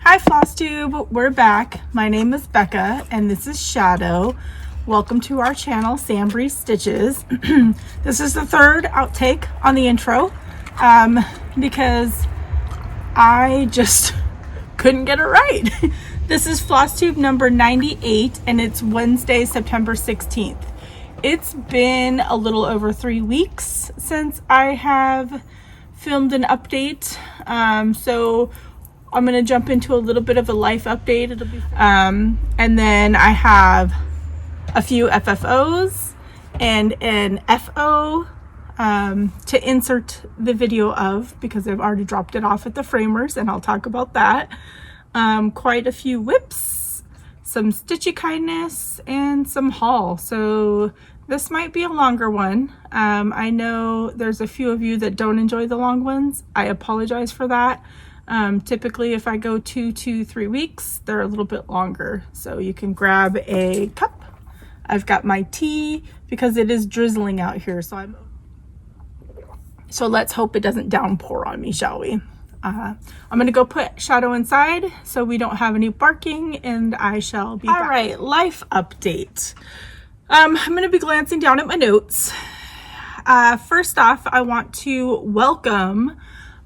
Hi Flosstube, we're back. My name is Becca and this is Shadow. Welcome to our channel, SamBrie Stitches. This is the third outtake on the intro because I just couldn't get it right. This is Flosstube number 98 and it's Wednesday, September 16th. It's been a little over 3 weeks since I have filmed an update. So I'm going to jump into a little bit of a life update. It'll be and then I have a few FFOs and an FO to insert the video of because I've already dropped it off at the framers and I'll talk about that. Quite a few whips, some stitchy kindness, and some haul. So this might be a longer one. I know there's a few of you that don't enjoy the long ones. I apologize for that. Typically if I go 2 to 3 weeks, they're a little bit longer. So you can grab a cup. I've got my tea because it is drizzling out here. So let's hope it doesn't downpour on me, shall we? I'm gonna go put Shadow inside so we don't have any barking and I shall be back. All right, life update. I'm gonna be glancing down at my notes. First off, I want to welcome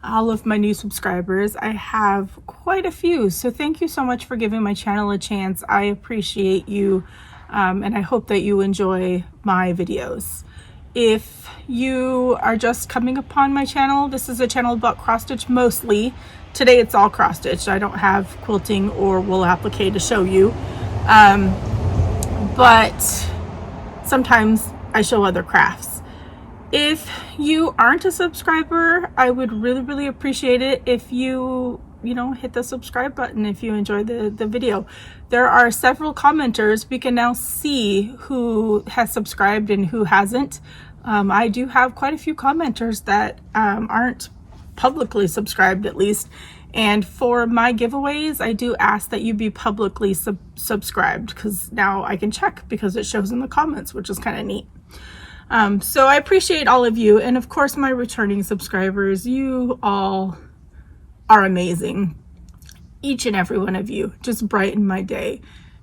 all of my new subscribers. I have quite a few, so thank you so much for giving my channel a chance. I appreciate you, and I hope that you enjoy my videos. If you are just coming upon my channel, this is a channel about cross stitch mostly. Today it's all cross stitch. I don't have quilting or wool applique to show you, but sometimes I show other crafts. If you aren't a subscriber, I would really appreciate it if you hit the subscribe button if you enjoy the video. There are several commenters. We can now see who has subscribed and who hasn't. I do have quite a few commenters that aren't publicly subscribed, at least. And for my giveaways, I do ask that you be publicly subscribed because now I can check because it shows in the comments, which is kind of neat. So I appreciate all of you, and of course my returning subscribers. You all are amazing. Each and every one of you just brighten my day,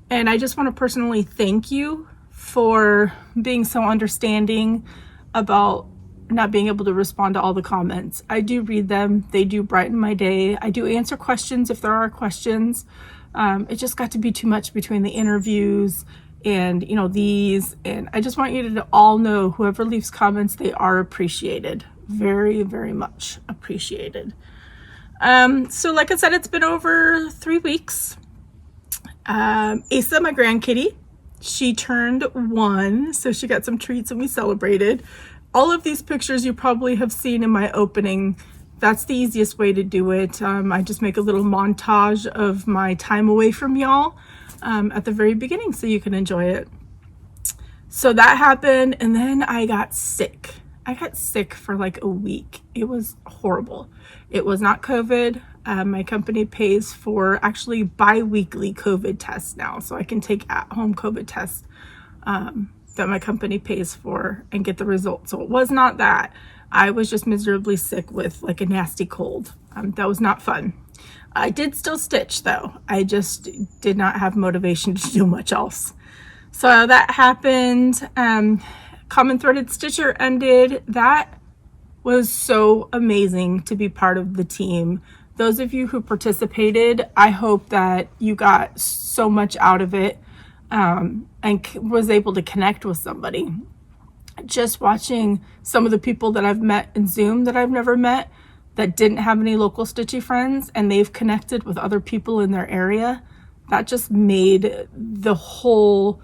and I just want to personally thank you for being so understanding about not being able to respond to all the comments. I do read them. They do brighten my day. I do answer questions if there are questions. It just got to be too much between the interviews and these, and I just want you to all know, whoever leaves comments, they are appreciated. Very much appreciated. So like I said, it's been over 3 weeks. Asa, my grandkitty, she turned 1, so she got some treats and we celebrated. All of these pictures you probably have seen in my opening. That's the easiest way to do it. I just make a little montage of my time away from y'all at the very beginning so you can enjoy it. So that happened, and then I got sick. I got sick for like a week. It was horrible. It was not COVID. My company pays for actually bi-weekly COVID tests now, so I can take at-home COVID tests that my company pays for and get the results. So it was not that. I was just miserably sick with like a nasty cold. That was not fun. I did still stitch though. I just did not have motivation to do much else. So that happened. Common Threaded Stitcher ended. That was so amazing to be part of the team. Those of you who participated, I hope that you got so much out of it and was able to connect with somebody. Just watching some of the people that I've met in Zoom that I've never met, that didn't have any local stitchy friends, and they've connected with other people in their area, that just made the whole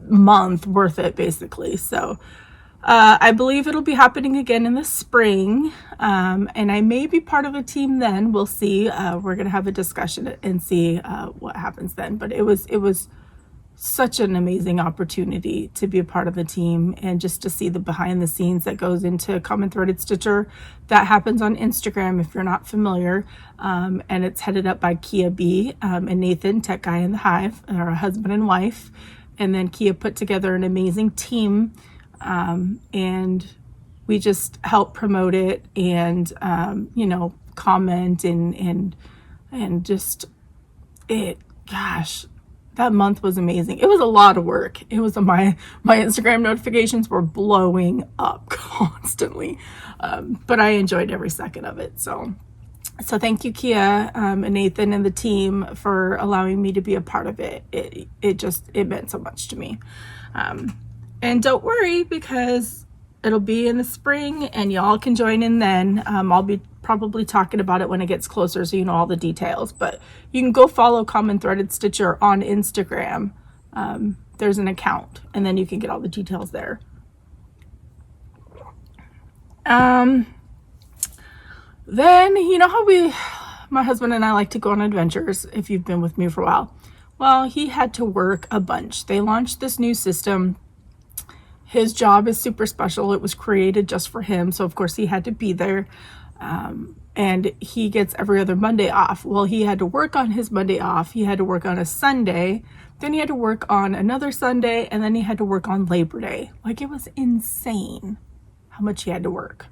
month worth it, basically. So I believe it'll be happening again in the spring, and I may be part of a team then. We'll see. We're gonna have a discussion and see what happens then. But it was such an amazing opportunity to be a part of a team and just to see the behind the scenes that goes into Common Threaded Stitcher. That happens on Instagram if you're not familiar, and it's headed up by Kia B and Nathan, Tech Guy in the Hive, and our husband and wife. And then Kia put together an amazing team, and we just help promote it and comment and just gosh, that month was amazing. It was a lot of work. It was my Instagram notifications were blowing up constantly, but I enjoyed every second of it. So thank you, Kia, and Nathan and the team for allowing me to be a part of it. It meant so much to me. And don't worry, because it'll be in the spring and y'all can join in then. I'll be probably talking about it when it gets closer, so you know all the details, but you can go follow Common Threaded Stitcher on Instagram. There's an account, and then you can get all the details there. Then, you know how my husband and I like to go on adventures, if you've been with me for a while. Well, he had to work a bunch. They launched this new system. His job is super special. It was created just for him, so of course he had to be there. And he gets every other Monday off. Well, he had to work on his Monday off. He had to work on a Sunday. Then he had to work on another Sunday. And then he had to work on Labor Day. Like, it was insane how much he had to work.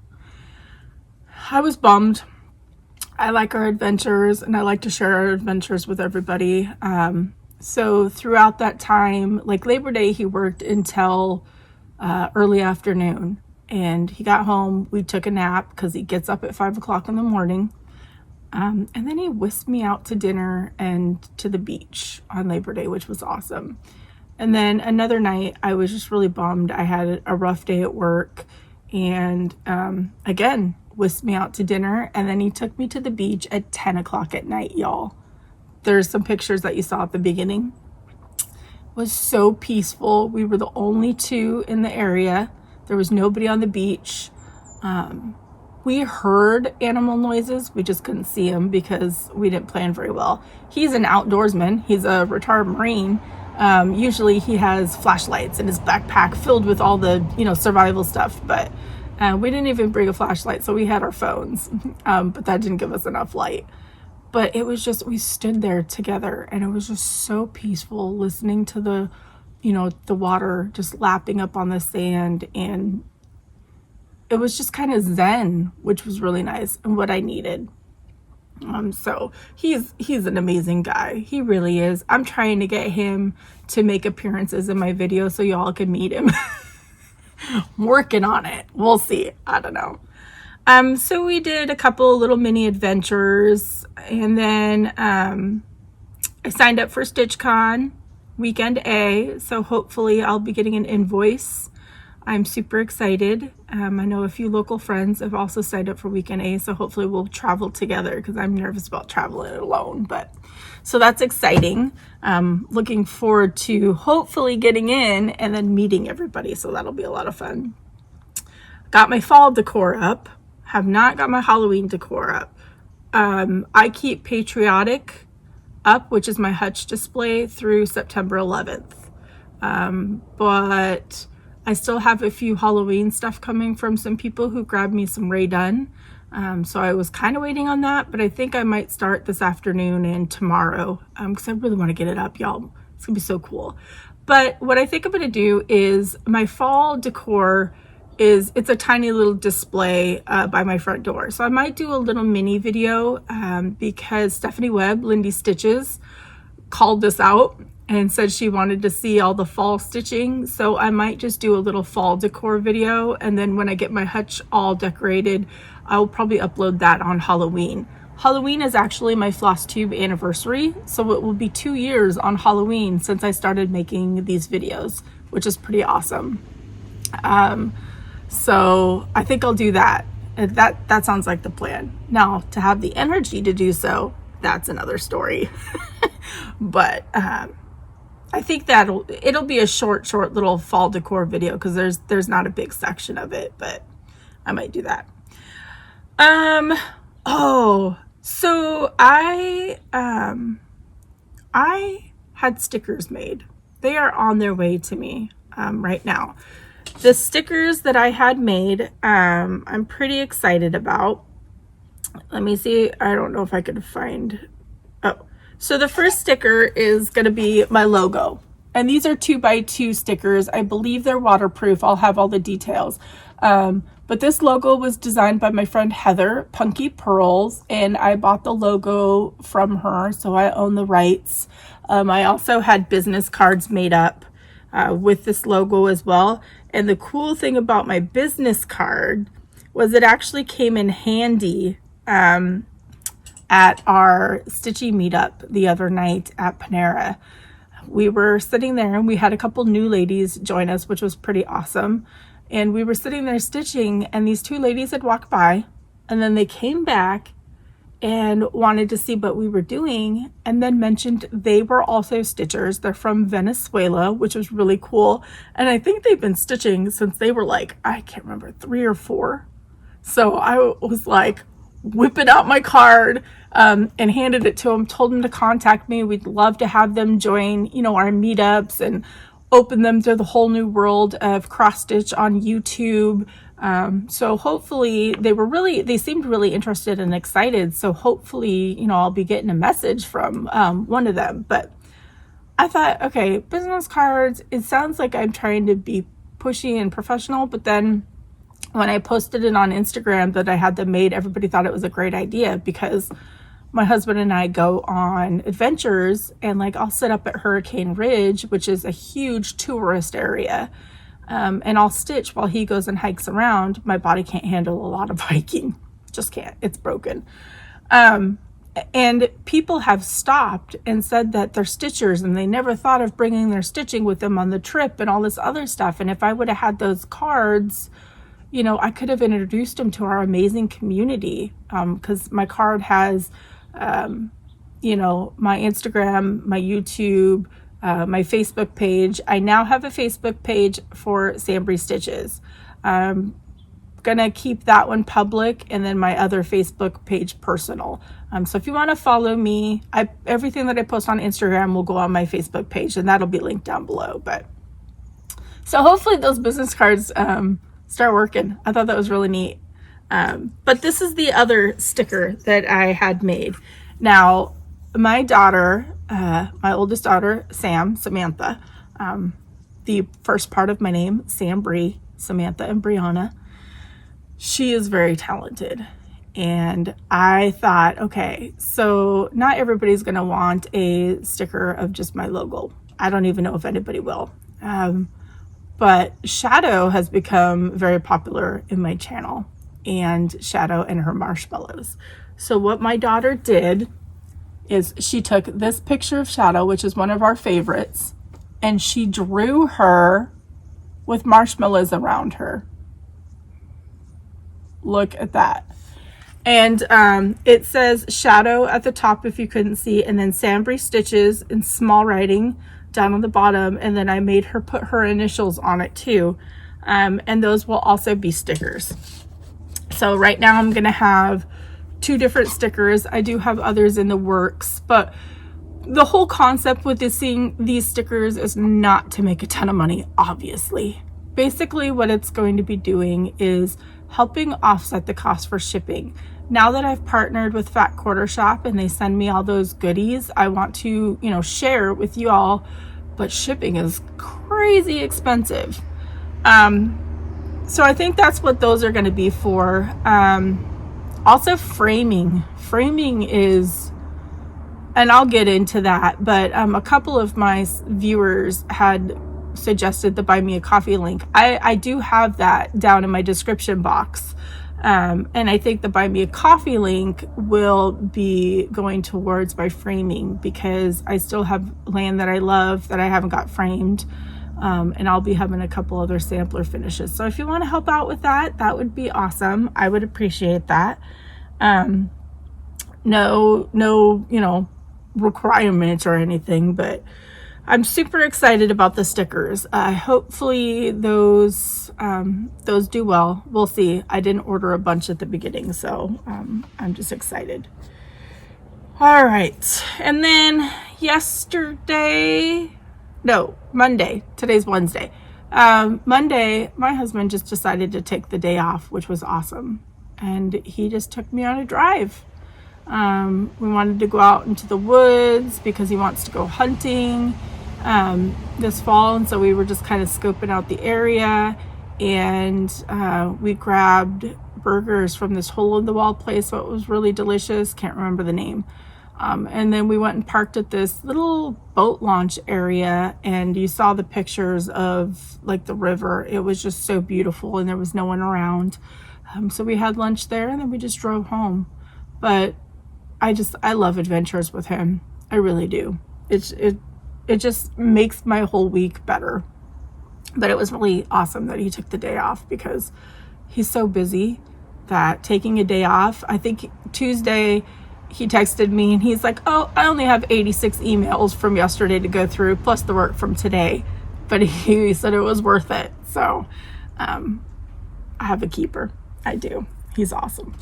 I was bummed. I like our adventures and I like to share our adventures with everybody. So throughout that time, like Labor Day, he worked until early afternoon. And he got home, we took a nap because he gets up at 5 o'clock in the morning. And then he whisked me out to dinner and to the beach on Labor Day, which was awesome. And then another night, I was just really bummed. I had a rough day at work and again, whisked me out to dinner. And then he took me to the beach at 10 o'clock at night, y'all. There's some pictures that you saw at the beginning. It was so peaceful. We were the only two in the area. There was nobody on the beach. We heard animal noises. We just couldn't see them because we didn't plan very well. He's an outdoorsman. He's a retired Marine. Usually he has flashlights in his backpack filled with all the, survival stuff. But we didn't even bring a flashlight, so we had our phones. But that didn't give us enough light. But it was just, we stood there together and it was just so peaceful listening to the water just lapping up on the sand, and it was just kind of zen, which was really nice and what I needed. So he's an amazing guy. He really is. I'm trying to get him to make appearances in my video so y'all can meet him. I'm working on it. We'll see. I don't know. So we did a couple little mini adventures, and then I signed up for StitchCon Weekend A, so hopefully I'll be getting an invoice. I'm super excited. I know a few local friends have also signed up for Weekend A, so hopefully we'll travel together because I'm nervous about traveling alone. But so that's exciting. Looking forward to hopefully getting in and then meeting everybody, so that'll be a lot of fun. Got my fall decor up. Have not got my Halloween decor up. I keep Patriotic up, which is my hutch display, through September 11th. But I still have a few Halloween stuff coming from some people who grabbed me some Rae Dunn. So I was kind of waiting on that, but I think I might start this afternoon and tomorrow because I really want to get it up, y'all. It's gonna be so cool. But what I think I'm gonna do is my fall decor it's a tiny little display by my front door. So I might do a little mini video because Stephanie Webb, MBC Stitches, called this out and said she wanted to see all the fall stitching. So I might just do a little fall decor video, and then when I get my hutch all decorated, I'll probably upload that on Halloween. Halloween is actually my Flosstube anniversary, so it will be 2 years on Halloween since I started making these videos, which is pretty awesome. So I think I'll do that. That sounds like the plan. Now, to have the energy to do so, that's another story. But I think it'll be a short little fall decor video because there's not a big section of it, but I might do that. So I had stickers made. They are on their way to me right now. The stickers that I had made, I'm pretty excited about. Let me see. I don't know if I could find. Oh, so the first sticker is going to be my logo. And these are 2x2 stickers. I believe they're waterproof. I'll have all the details. But this logo was designed by my friend Heather, Punky Purls, and I bought the logo from her, so I own the rights. I also had business cards made up with this logo as well. And the cool thing about my business card was it actually came in handy at our Stitchy meetup the other night at Panera. We were sitting there and we had a couple new ladies join us, which was pretty awesome. And we were sitting there stitching, and these two ladies had walked by, and then they came back and wanted to see what we were doing, and then mentioned they were also stitchers. They're from Venezuela, which was really cool. And I think they've been stitching since they were like, I can't remember, 3 or 4. So I was like, whipping out my card and handed it to them, told them to contact me. We'd love to have them join, you know, our meetups and open them to the whole new world of cross stitch on YouTube. So hopefully they seemed really interested and excited. So hopefully, you know, I'll be getting a message from one of them. But I thought, okay, business cards, it sounds like I'm trying to be pushy and professional, but then when I posted it on Instagram that I had them made, everybody thought it was a great idea, because my husband and I go on adventures, and like I'll sit up at Hurricane Ridge, which is a huge tourist area, and I'll stitch while he goes and hikes around. My body can't handle a lot of hiking, just can't, it's broken. And people have stopped and said that they're stitchers and they never thought of bringing their stitching with them on the trip and all this other stuff. And if I would have had those cards, you know, I could have introduced them to our amazing community, because my card has you know, my Instagram, my YouTube, my Facebook page. I now have a Facebook page for SamBrie Stitches. I'm gonna keep that one public, and then my other Facebook page personal. So if you want to follow me, everything that I post on Instagram will go on my Facebook page, and that'll be linked down below. But so hopefully those business cards start working. I thought that was really neat. But this is the other sticker that I had made. Now, my daughter, my oldest daughter, Sam-Samantha, the first part of my name, SamBrie, Samantha, and Brianna, she is very talented. And I thought, okay, so not everybody's going to want a sticker of just my logo. I don't even know if anybody will. But Shadow has become very popular in my channel, and Shadow and her marshmallows. So what my daughter did is she took this picture of Shadow, which is one of our favorites, and she drew her with marshmallows around her. Look at that. And it says Shadow at the top if you couldn't see, and then SamBrie Stitches in small writing down on the bottom, and then I made her put her initials on it too, and those will also be stickers. So right now I'm gonna have 2 different stickers. I do have others in the works, but the whole concept with these stickers is not to make a ton of money, obviously. Basically what it's going to be doing is helping offset the cost for shipping. Now that I've partnered with Fat Quarter Shop and they send me all those goodies, I want to, you know, share with you all, but shipping is crazy expensive. So I think that's what those are going to be for. Also framing. Framing is, and I'll get into that, but a couple of my viewers had suggested the Buy Me a Coffee link. I do have that down in my description box. And I think the Buy Me a Coffee link will be going towards my framing, because I still have land that I love that I haven't got framed. And I'll be having a couple other sampler finishes. So if you want to help out with that, that would be awesome. I would appreciate that. No, you know, requirements or anything, but I'm super excited about the stickers. Hopefully those do well. We'll see. I didn't order a bunch at the beginning, so I'm just excited. All right. And then Monday, today's Wednesday. Monday, my husband just decided to take the day off, which was awesome. And he just took me on a drive. We wanted to go out into the woods because he wants to go hunting this fall, and so we were just kind of scoping out the area. and we grabbed burgers from this hole-in-the-wall place, so it was really delicious. Can't remember the name. And then we went and parked at this little boat launch area, and you saw the pictures of like the river. It was just so beautiful, and there was no one around. So we had lunch there, and then we just drove home. But I love adventures with him. I really do. It just makes my whole week better. But it was really awesome that he took the day off, because he's so busy that taking a day off, I think Tuesday he texted me and he's like, oh, I only have 86 emails from yesterday to go through, plus the work from today. But he said it was worth it. So I have a keeper. I do. He's awesome.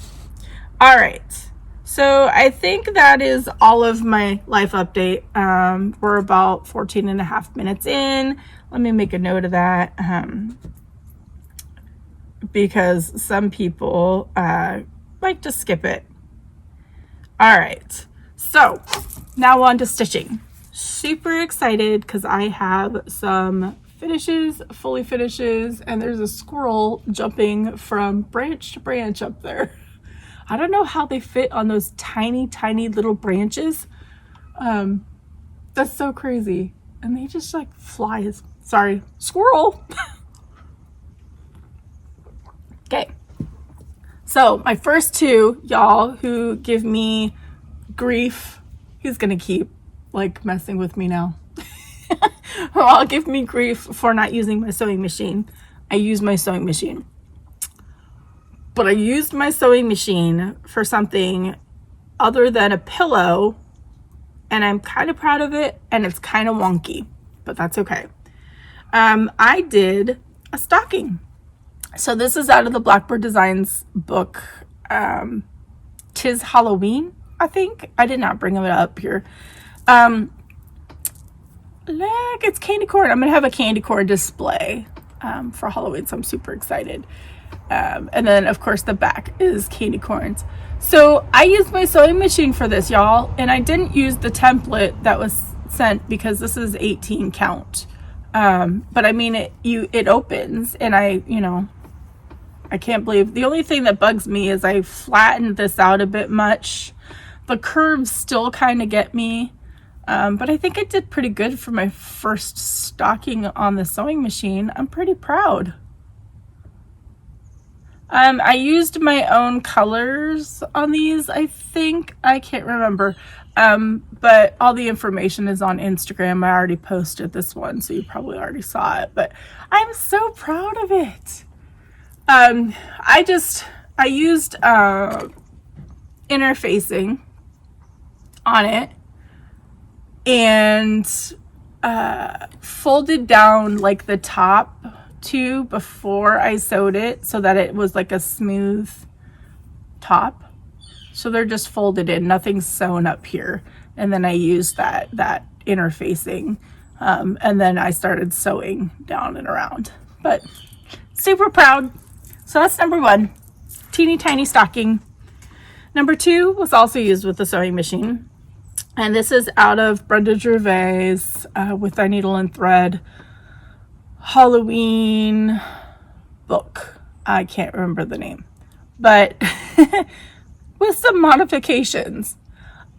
All right. So I think that is all of my life update. We're about 14 and a half minutes in. Let me make a note of that, because some people like to skip it. All right, so now on to stitching. Super excited because I have some finishes, fully finishes, and there's a squirrel jumping from branch to branch up there. I don't know how they fit on those tiny, tiny little branches. That's so crazy. And they just like fly. Sorry, squirrel. Okay. So my first two, y'all, who give me grief, he's gonna keep like messing with me now. Well, give me grief for not using my sewing machine. I use my sewing machine. But I used my sewing machine for something other than a pillow, and I'm kind of proud of it, and it's kind of wonky, but that's okay. I did a stocking. So this is out of the Blackbird Designs book. 'Tis Halloween, I think. I did not bring it up here. Look, it's candy corn. I'm gonna have a candy corn display for Halloween, so I'm super excited. And then of course the back is candy corns. So I used my sewing machine for this, y'all, and I didn't use the template that was sent because this is 18 count. But I mean, it opens, and I can't believe, the only thing that bugs me is I flattened this out a bit much. The curves still kind of get me, but I think I did pretty good for my first stocking on the sewing machine. I'm pretty proud. I used my own colors on these, I think. I can't remember. But all the information is on Instagram. I already posted this one, so you probably already saw it. But I'm so proud of it. I used interfacing on it and folded down like the top two before I sewed it so that it was like a smooth top. So they're just folded in, nothing's sewn up here. And then I used that interfacing, and then I started sewing down and around. But super proud. So that's number one, teeny tiny stocking. Number two was also used with the sewing machine. And this is out of Brenda Gervais with I Needle and Thread Halloween book. I can't remember the name, but with some modifications.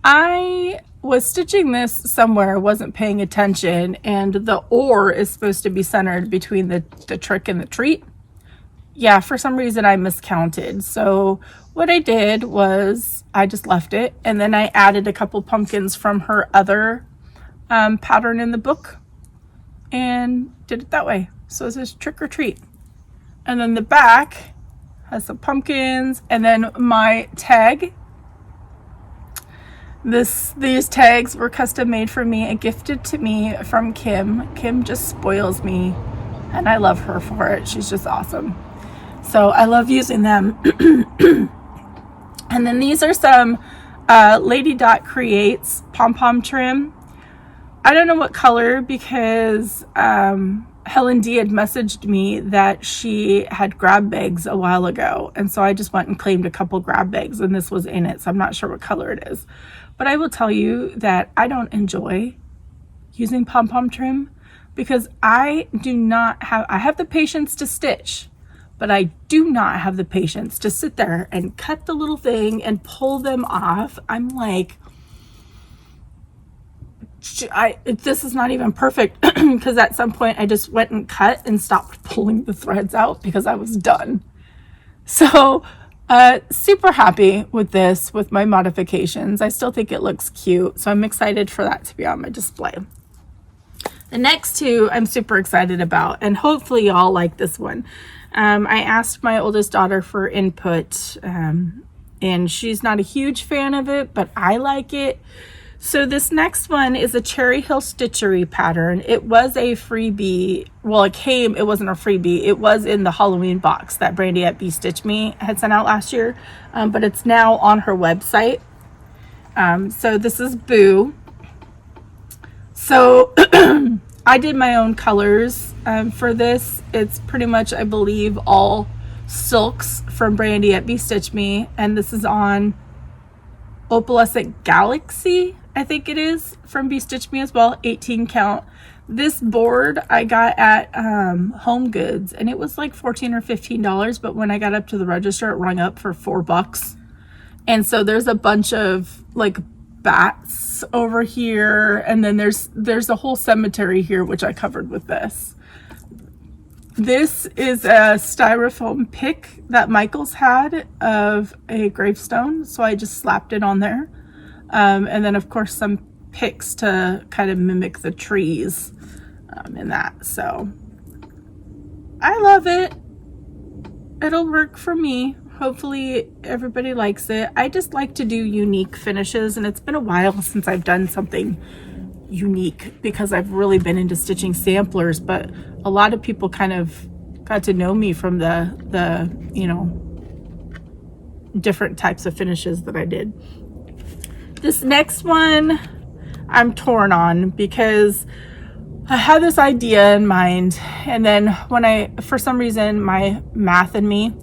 I was stitching this somewhere, wasn't paying attention, and the or is supposed to be centered between the trick and the treat. Yeah, for some reason I miscounted. So what I did was I just left it, and then I added a couple pumpkins from her other pattern in the book and did it that way. So it's just trick or treat. And then the back has some pumpkins, and then my tag. These tags were custom made for me and gifted to me from Kim. Kim just spoils me, and I love her for it. She's just awesome. So I love using them. And then these are some Lady Dot Creates pom-pom trim. I don't know what color, because Helen D had messaged me that she had grab bags a while ago, and so I just went and claimed a couple grab bags, and this was in it, so I'm not sure what color it is. But I will tell you that I don't enjoy using pom-pom trim, because I have the patience to stitch, but I do not have the patience to sit there and cut the little thing and pull them off. I'm like, this is not even perfect, because at some point I just went and cut and stopped pulling the threads out because I was done. So super happy with this, with my modifications. I still think it looks cute, so I'm excited for that to be on my display. The next two I'm super excited about, and hopefully y'all like this one. I asked my oldest daughter for input, and she's not a huge fan of it, but I like it. So this next one is a Cherry Hill Stitchery pattern. It was a freebie. Well, it wasn't a freebie. It was in the Halloween box that Brandy at BeStitchMe had sent out last year, but it's now on her website. So this is Boo. So I did my own colors for this. It's pretty much, I believe, all silks from Brandy at BeStitchMe, and this is on Opalescent Galaxy, I think it is, from BeStitchMe as well, 18 count. This board I got at Home Goods, and it was like $14 or $15, but when I got up to the register, it rung up for $4. And so there's a bunch of like bats over here, and then there's a whole cemetery here, which I covered with this. This is a styrofoam pick that Michael's had of a gravestone, so I just slapped it on there. And then of course some picks to kind of mimic the trees in that. So I love it. It'll work for me. Hopefully everybody likes it. I just like to do unique finishes, and it's been a while since I've done something unique because I've really been into stitching samplers, but a lot of people kind of got to know me from the you know, different types of finishes that I did. This next one I'm torn on because I had this idea in mind, and then when for some reason, my math and me,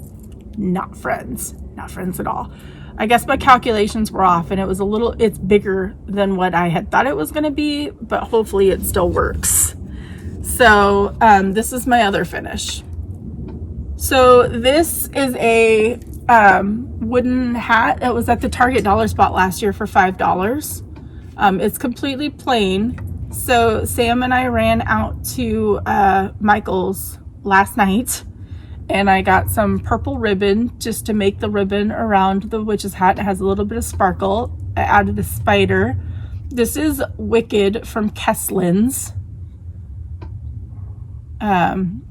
not friends at all. I guess my calculations were off, and it's bigger than what I had thought it was going to be, but hopefully it still works. So this is my other finish. So this is a wooden hat that was at the Target dollar spot last year for $5. It's completely plain. So Sam and I ran out to Michael's last night, and I got some purple ribbon just to make the ribbon around the witch's hat. It has a little bit of sparkle. I added a spider. This is Wicked from Keslyn's. And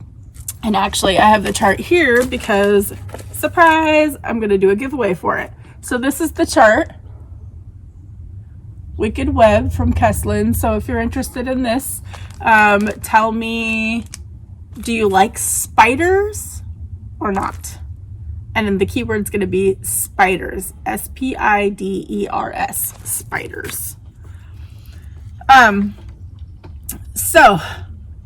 actually I have the chart here because, surprise, I'm going to do a giveaway for it. So this is the chart. Wicked Web from Keslyn. So if you're interested in this, tell me, do you like spiders or not? And then the keyword's going to be spiders. S-P-I-D-E-R-S. Spiders. So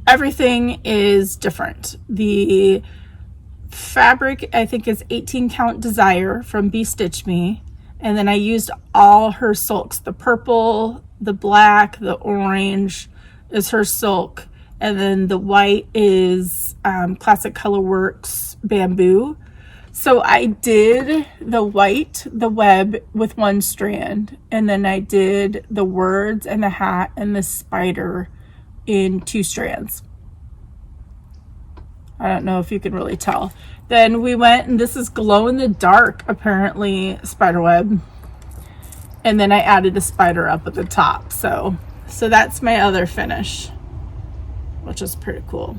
everything is different. The fabric, I think, is 18 count Desire from BeStitchMe. And then I used all her silks. The purple, the black, the orange is her silk. And then the white is Classic Colorworks bamboo. So I did the white, the web with one strand. And then I did the words and the hat and the spider in 2 strands. I don't know if you can really tell. Then we went, and this is glow in the dark, apparently, spider web. And then I added a spider up at the top. So that's my other finish, which is pretty cool.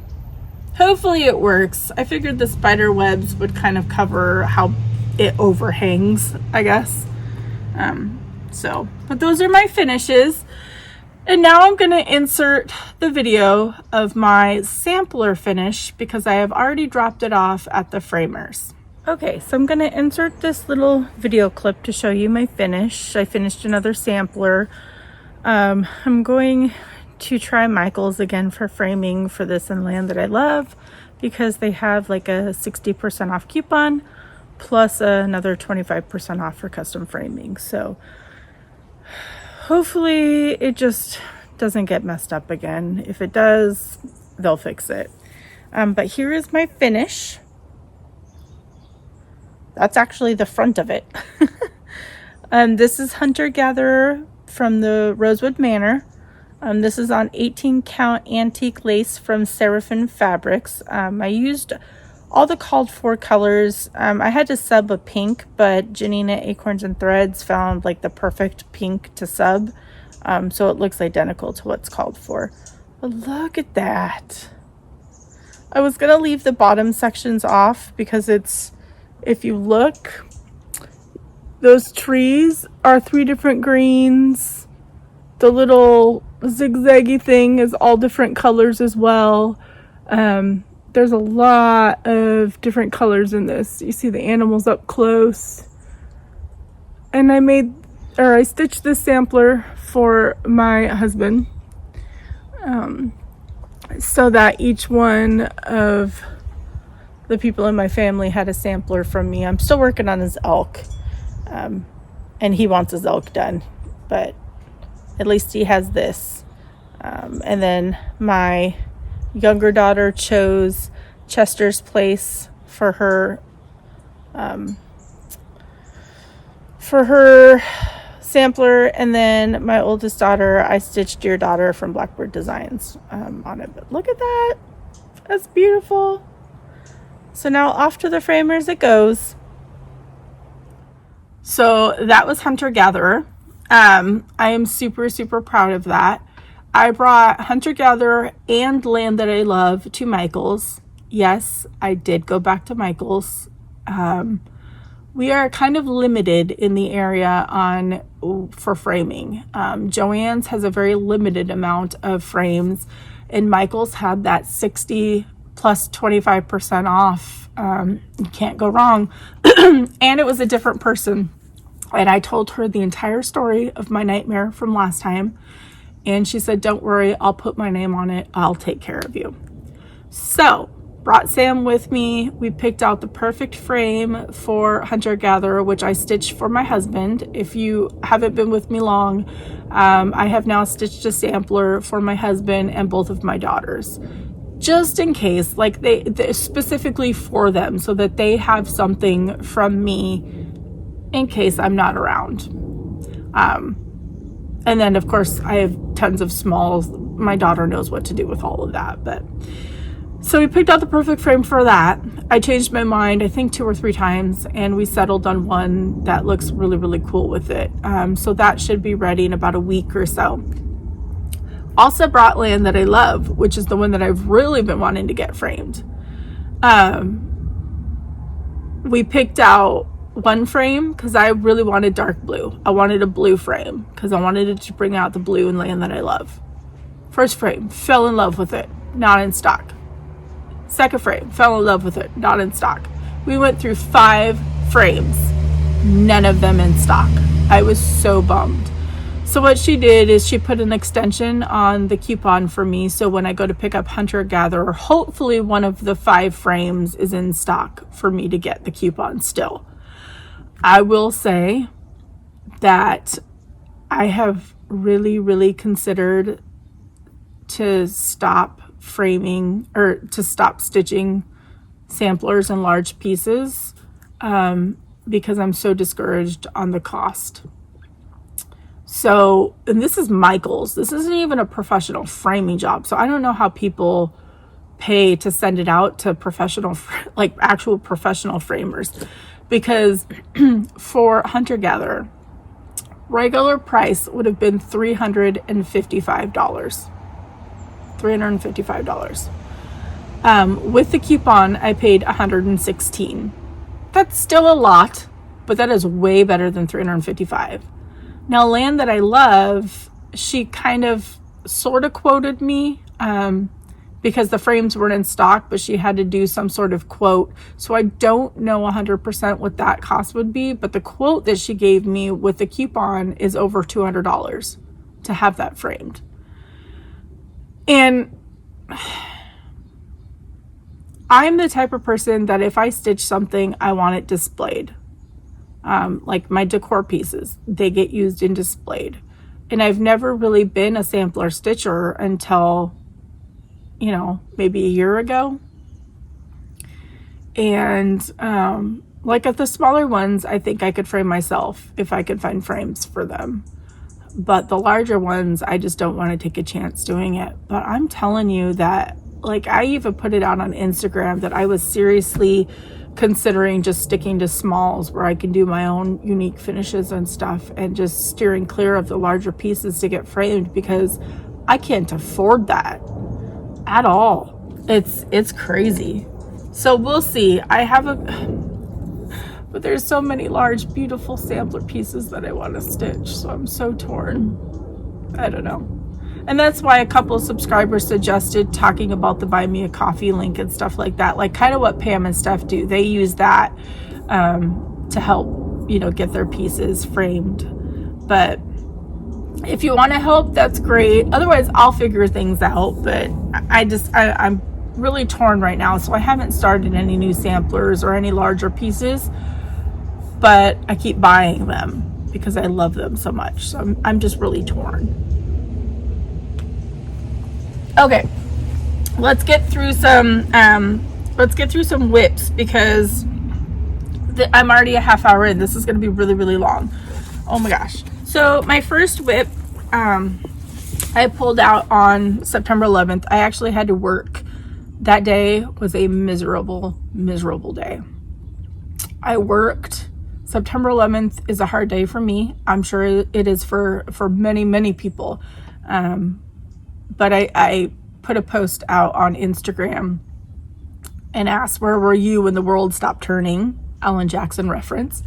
Hopefully it works. I figured the spider webs would kind of cover how it overhangs, I guess. But those are my finishes. And now I'm going to insert the video of my sampler finish because I have already dropped it off at the framers. Okay, so I'm going to insert this little video clip to show you my finish. I finished another sampler. I'm going to try Michael's again for framing for this in Land That I Love because they have like a 60% off coupon plus another 25% off for custom framing. So hopefully it just doesn't get messed up again. If it does, they'll fix it. But here is my finish. that's actually the front of it. This is Hunter Gatherer from the Rosewood Manor. This is on 18 count antique lace from Seraphim Fabrics. I used all the called for colors. I had to sub a pink, but Janina Acorns and Threads found like the perfect pink to sub. So it looks identical to what's called for. But look at that. I was gonna leave the bottom sections off because it's, if you look, those trees are 3 different greens. The little zigzaggy thing is all different colors as well. There's a lot of different colors in this. You see the animals up close. And I stitched this sampler for my husband, so that each one of the people in my family had a sampler from me. I'm still working on his elk, and he wants his elk done, but at least he has this. And then my younger daughter chose Chester's Place for her sampler, and then my oldest daughter, I stitched Dear Daughter from Blackbird Designs on it. But look at that, that's beautiful. So now off to the framers it goes. So that was Hunter Gatherer. I am super proud of that. I brought Hunter Gatherer and Land That I Love to Michael's. Yes, I did go back to Michael's. We are kind of limited in the area for framing. Joann's has a very limited amount of frames, and Michael's had that 60 plus 25% off. You can't go wrong. And it was a different person. And I told her the entire story of my nightmare from last time. And she said, don't worry, I'll put my name on it. I'll take care of you. So brought Sam with me. We picked out the perfect frame for Hunter Gatherer, which I stitched for my husband. If you haven't been with me long, I have now stitched a sampler for my husband and both of my daughters, just in case, like they specifically for them, so that they have something from me in case I'm not around. And then of course I have tons of smalls. My daughter knows what to do with all of that. But so we picked out the perfect frame for that. I changed my mind, I think 2 or 3 times, and we settled on one that looks really cool with it. So that should be ready in about a week or so. Also brought Land That I Love, which is the one that I've really been wanting to get framed. We picked out one frame because I really wanted dark blue. I wanted a blue frame because I wanted it to bring out the blue in Land That I Love. First frame, fell in love with it, not in stock. Second frame, fell in love with it, not in stock. We went through 5 frames, none of them in stock. I was so bummed. So what she did is she put an extension on the coupon for me, so when I go to pick up Hunter Gatherer, hopefully one of the 5 frames is in stock for me to get the coupon still. I will say that I have really considered to stop framing or to stop stitching samplers in large pieces because I'm so discouraged on the cost. So, and this is Michael's. This isn't even a professional framing job. So I don't know how people pay to send it out to professional, like actual professional framers. Because for Hunter Gatherer, regular price would have been $355. $355. With the coupon, I paid $116. That's still a lot, but that is way better than $355. Now, Land That I Love, she kind of sort of quoted me because the frames weren't in stock, but she had to do some sort of quote. So I don't know 100% what that cost would be, but the quote that she gave me with the coupon is over $200 to have that framed. And I'm the type of person that if I stitch something, I want it displayed. Like my decor pieces, they get used and displayed. And I've never really been a sampler stitcher until, maybe a year ago. And Like at the smaller ones, I think I could frame myself if I could find frames for them. But the larger ones, I just don't want to take a chance doing it. But I'm telling you that, like, I even put it out on Instagram that I was seriously considering just sticking to smalls where I can do my own unique finishes and stuff, and just steering clear of the larger pieces to get framed, because I can't afford that at all. It's crazy. So we'll see. But there's so many large, beautiful sampler pieces that I want to stitch, so I'm so torn. I don't know. And that's why a couple of subscribers suggested talking about the Buy Me a Coffee link and stuff like that, like kind of what Pam and Steph do. They use that to help, you know, get their pieces framed. But if you want to help, that's great. Otherwise, I'll figure things out. But I'm really torn right now, so I haven't started any new samplers or any larger pieces. But I keep buying them because I love them so much. So I'm just really torn. Okay, let's get through some whips, because I'm already a half hour in. This is going to be really, really long. Oh my gosh. So my first whip, I pulled out on September 11th. I actually had to work. That day was a miserable, miserable day. I worked. September 11th is a hard day for me. I'm sure it is for many, many people. But I put a post out on Instagram and asked, where were you when the world stopped turning? Alan Jackson reference.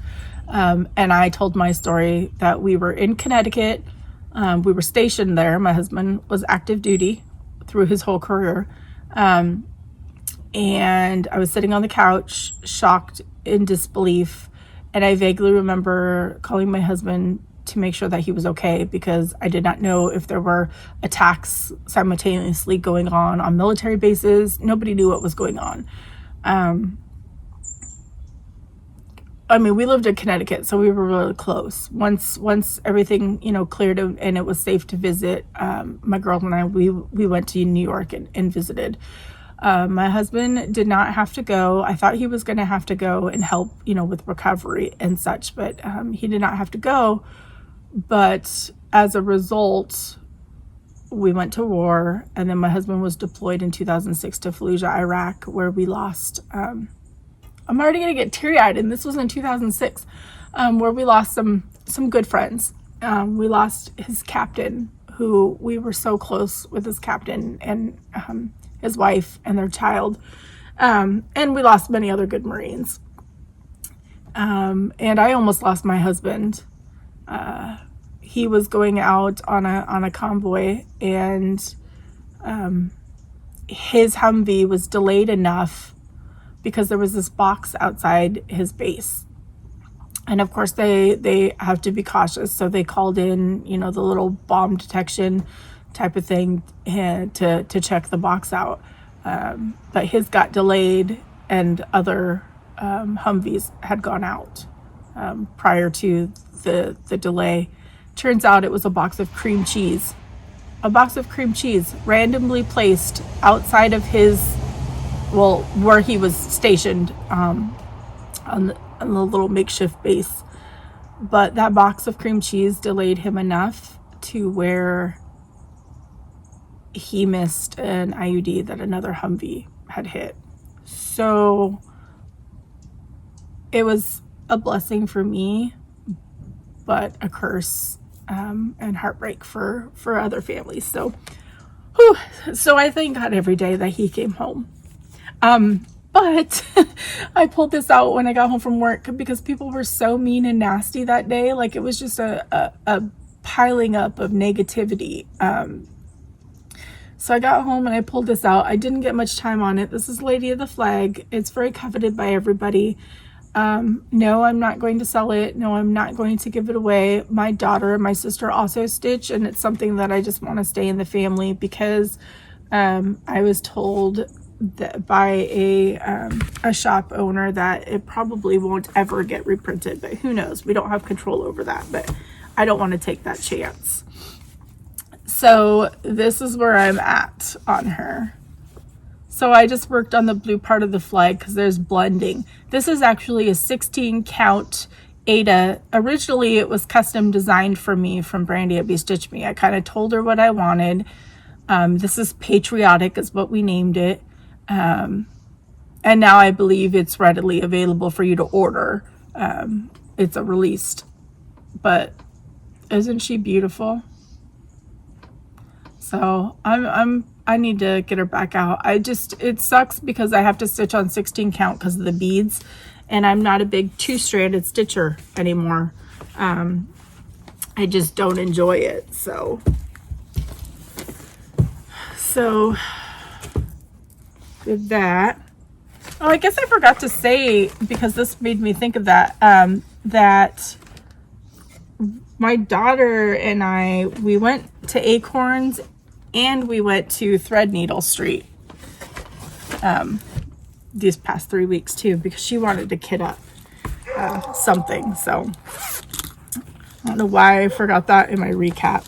And I told my story that we were in Connecticut. We were stationed there. My husband was active duty through his whole career. And I was sitting on the couch, shocked in disbelief. And I vaguely remember calling my husband to make sure that he was okay, because I did not know if there were attacks simultaneously going on military bases. Nobody knew what was going on. I mean, we lived in Connecticut, so we were really close. Once everything, you know, cleared and it was safe to visit, my girl and I, we went to New York and visited. My husband did not have to go. I thought he was going to have to go and help, you know, with recovery and such, but he did not have to go. But as a result, we went to war, and then my husband was deployed in 2006 to Fallujah, Iraq, where we lost, I'm already going to get teary-eyed, and this was in 2006, where we lost some good friends. We lost his captain, who we were so close with, his captain and his wife and their child. And we lost many other good Marines. And I almost lost my husband. He was going out on a convoy, and his Humvee was delayed enough because there was this box outside his base. And of course they have to be cautious, so they called in, you know, the little bomb detection type of thing to check the box out. But his got delayed, and other Humvees had gone out prior to the delay. Turns out it was a box of cream cheese. A box of cream cheese randomly placed outside of where he was stationed on the little makeshift base. But that box of cream cheese delayed him enough to where he missed an IUD that another Humvee had hit. So it was a blessing for me, but a curse and heartbreak for other families. So I thank God every day that he came home. But I pulled this out when I got home from work because people were so mean and nasty that day. Like, it was just a piling up of negativity. So I got home and I pulled this out. I didn't get much time on it. This is Lady of the Flag. It's very coveted by everybody. No, I'm not going to sell it. No, I'm not going to give it away. My daughter and my sister also stitch, and it's something that I just want to stay in the family because I was told that by a shop owner that it probably won't ever get reprinted, but who knows? We don't have control over that, but I don't want to take that chance. So this is where I'm at on her. So I just worked on the blue part of the flag because there's blending. This is actually a 16 count Ada. Originally it was custom designed for me from Brandy at BeStitchMe. I kind of told her what I wanted. This is Patriotic is what we named it. And now I believe it's readily available for you to order. It's a released, but isn't she beautiful? So I need to get her back out. It sucks because I have to stitch on 16 count because of the beads, and I'm not a big 2-stranded stitcher anymore. I just don't enjoy it. So with that, oh, I guess I forgot to say, because this made me think of that, that my daughter and we went to Acorns and we went to Threadneedle Street these past 3 weeks too, because she wanted to kit up something. So I don't know why I forgot that in my recap.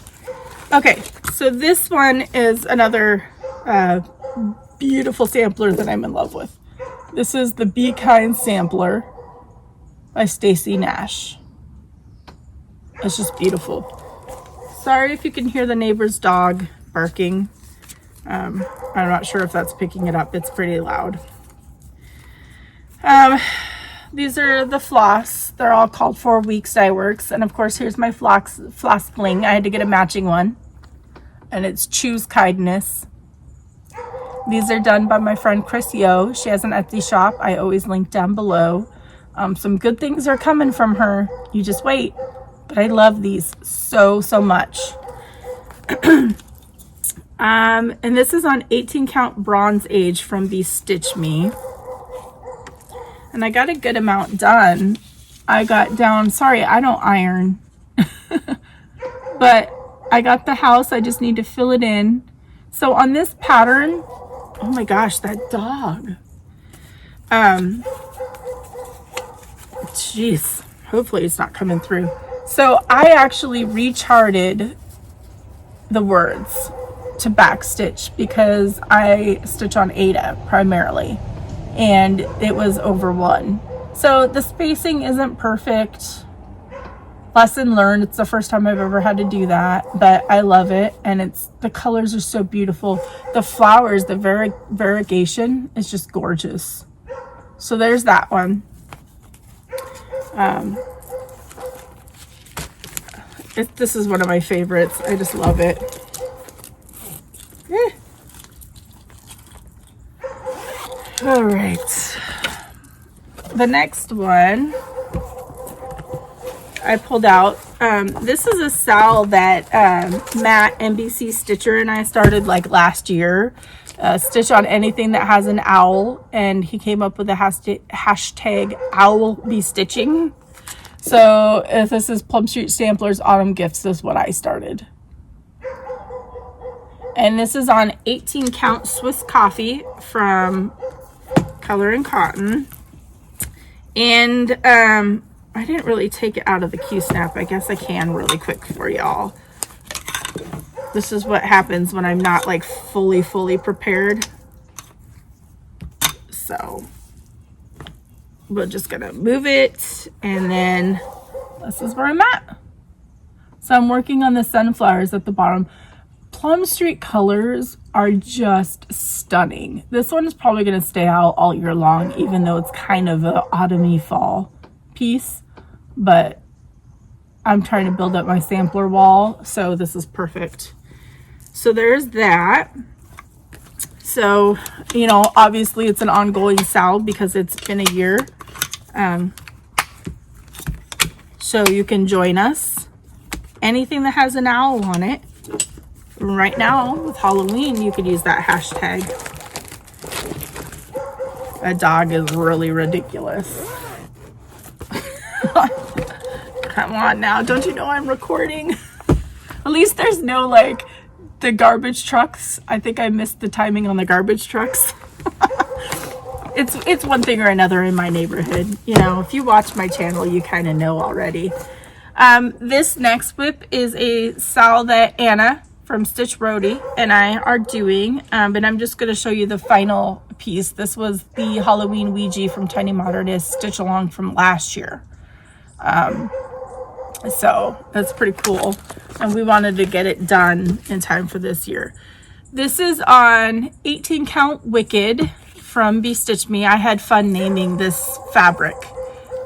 Okay, so this one is another beautiful sampler that I'm in love with. This is the Be Kind Sampler by Stacie Nash. It's just beautiful. Sorry if you can hear the neighbor's dog barking. I'm not sure if that's picking it up. It's pretty loud. These are the floss. They're all called 4 weeks dye works. And of course, here's my floss bling. I had to get a matching one. And it's Choose Kindness. These are done by my friend Chris Yo. She has an Etsy shop. I always link down below. Some good things are coming from her. You just wait. But I love these so much. And this is on 18 count Bronze Age from BeStitchMe. And I got a good amount done. I got down, sorry, I don't iron. But I got the house, I just need to fill it in. So on this pattern, oh my gosh, that dog. Jeez, hopefully it's not coming through. So I actually recharted the words to backstitch because I stitch on Ada primarily, and it was over 1. So the spacing isn't perfect. Lesson learned. It's the first time I've ever had to do that, but I love it, and the colors are so beautiful. The flowers, the variegation is just gorgeous. So there's that one. This is one of my favorites. I just love it. All right. The next one I pulled out. This is a Sal that Matt, MBC Stitcher, and I started like last year. Stitch on anything that has an owl, and he came up with the hashtag owl be stitching. So if this is Plum Street Samplers Autumn Gifts, this is what I started. And this is on 18 count Swiss Coffee from Color and Cotton. And I didn't really take it out of the Q-snap. I guess I can really quick for y'all. This is what happens when I'm not like fully prepared. So we're just gonna move it, and then this is where I'm at. So I'm working on the sunflowers at the bottom. Plum Street colors are just stunning. This one is probably gonna stay out all year long, even though it's kind of an autumny fall piece, but I'm trying to build up my sampler wall, so this is perfect. So there's that. So, you know, obviously it's an ongoing sal because it's been a year. So you can join us. Anything that has an owl on it. Right now, with Halloween, you could use that hashtag. A dog is really ridiculous. Come on now, don't you know I'm recording? At least there's no like the garbage trucks. I think I missed the timing on the garbage trucks. It's one thing or another in my neighborhood. You know, if you watch my channel, you kind of know already. This next whip is a sal that Anna from Stitch Roadie and I are doing, and I'm just going to show you the final piece. This was the Halloween Ouija from Tiny Modernist Stitch Along from last year. So that's pretty cool. And we wanted to get it done in time for this year. This is on 18 count Wicked from BeStitchMe. I had fun naming this fabric.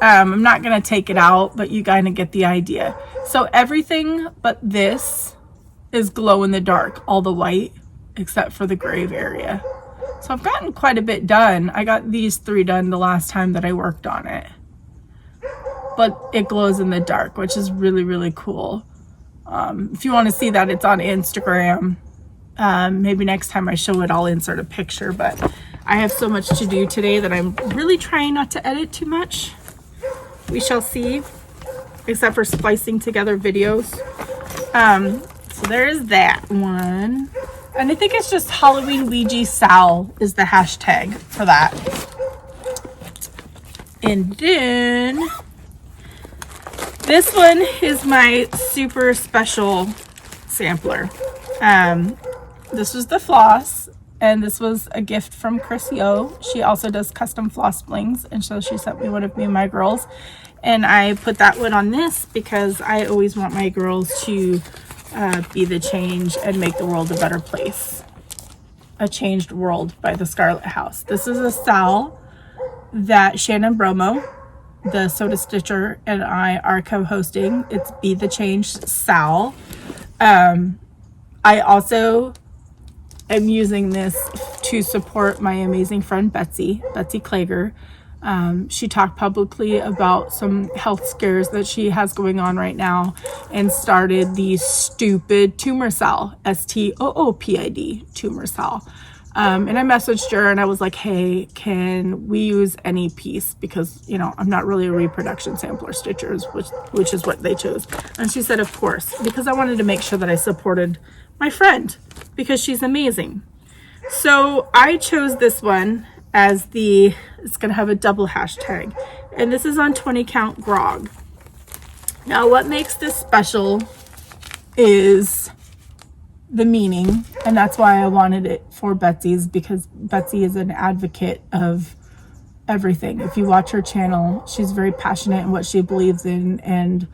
I'm not going to take it out, but you kind of get the idea. So everything but this is glow in the dark, all the white, except for the grave area. So I've gotten quite a bit done. I got these 3 done the last time that I worked on it. But it glows in the dark, which is really, really cool. If you want to see that, it's on Instagram. Maybe next time I show it, I'll insert a picture. But I have so much to do today that I'm really trying not to edit too much. We shall see, except for splicing together videos. So there's that one. And I think it's just Halloween Ouija Sal is the hashtag for that. And then this one is my super special sampler. This was the floss, and this was a gift from Chrissy O. She also does custom floss blings, and so she sent me one of me and my girls. And I put that one on this because I always want my girls to be the change and make the world a better place. A Changed World by the Scarlet House. This is a Sal that Shannon Bromo, the Soda Stitcher, and I are co-hosting. It's Be the Change Sal. I also am using this to support my amazing friend Betsy Klager. She talked publicly about some health scares that she has going on right now and started the stupid tumor Sal, STOOPID tumor Sal. And I messaged her and I was like, hey, can we use any piece? Because, you know, I'm not really a reproduction sampler stitchers, which is what they chose. And she said, of course, because I wanted to make sure that I supported my friend because she's amazing. So I chose this one as it's going to have a double hashtag. And this is on 20 count Grog. Now, what makes this special is the meaning, and that's why I wanted it for Betsy's, because Betsy is an advocate of everything. If you watch her channel, she's very passionate in what she believes in and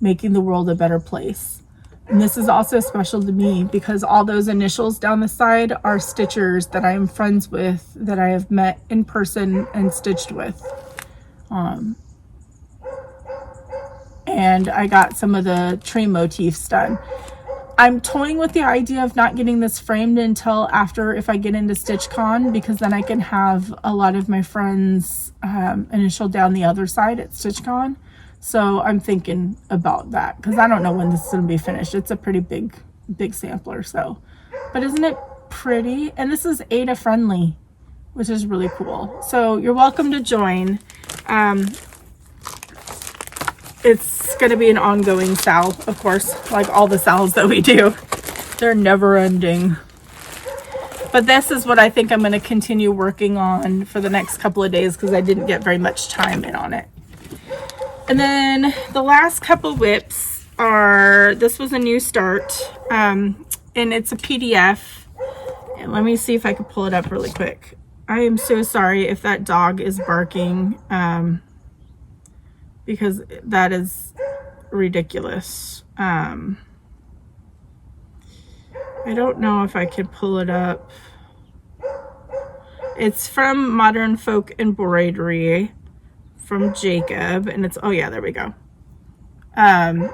making the world a better place. And this is also special to me because all those initials down the side are stitchers that I am friends with, that I have met in person and stitched with. And I got some of the tree motifs done. I'm toying with the idea of not getting this framed until after, if I get into StitchCon, because then I can have a lot of my friends initial down the other side at StitchCon. So I'm thinking about that because I don't know when this is going to be finished. It's a pretty big sampler. So, but isn't it pretty? And this is Ada friendly, which is really cool. So you're welcome to join. It's going to be an ongoing Sal, of course, like all the Sals that we do. They're never ending. But this is what I think I'm going to continue working on for the next couple of days because I didn't get very much time in on it. And then the last couple whips are, this was a new start, and it's a PDF. And let me see if I can pull it up really quick. I am so sorry if that dog is barking. Because that is ridiculous. I don't know if I can pull it up. It's from Modern Folk Embroidery from Jacob, and it's, oh yeah, there we go. That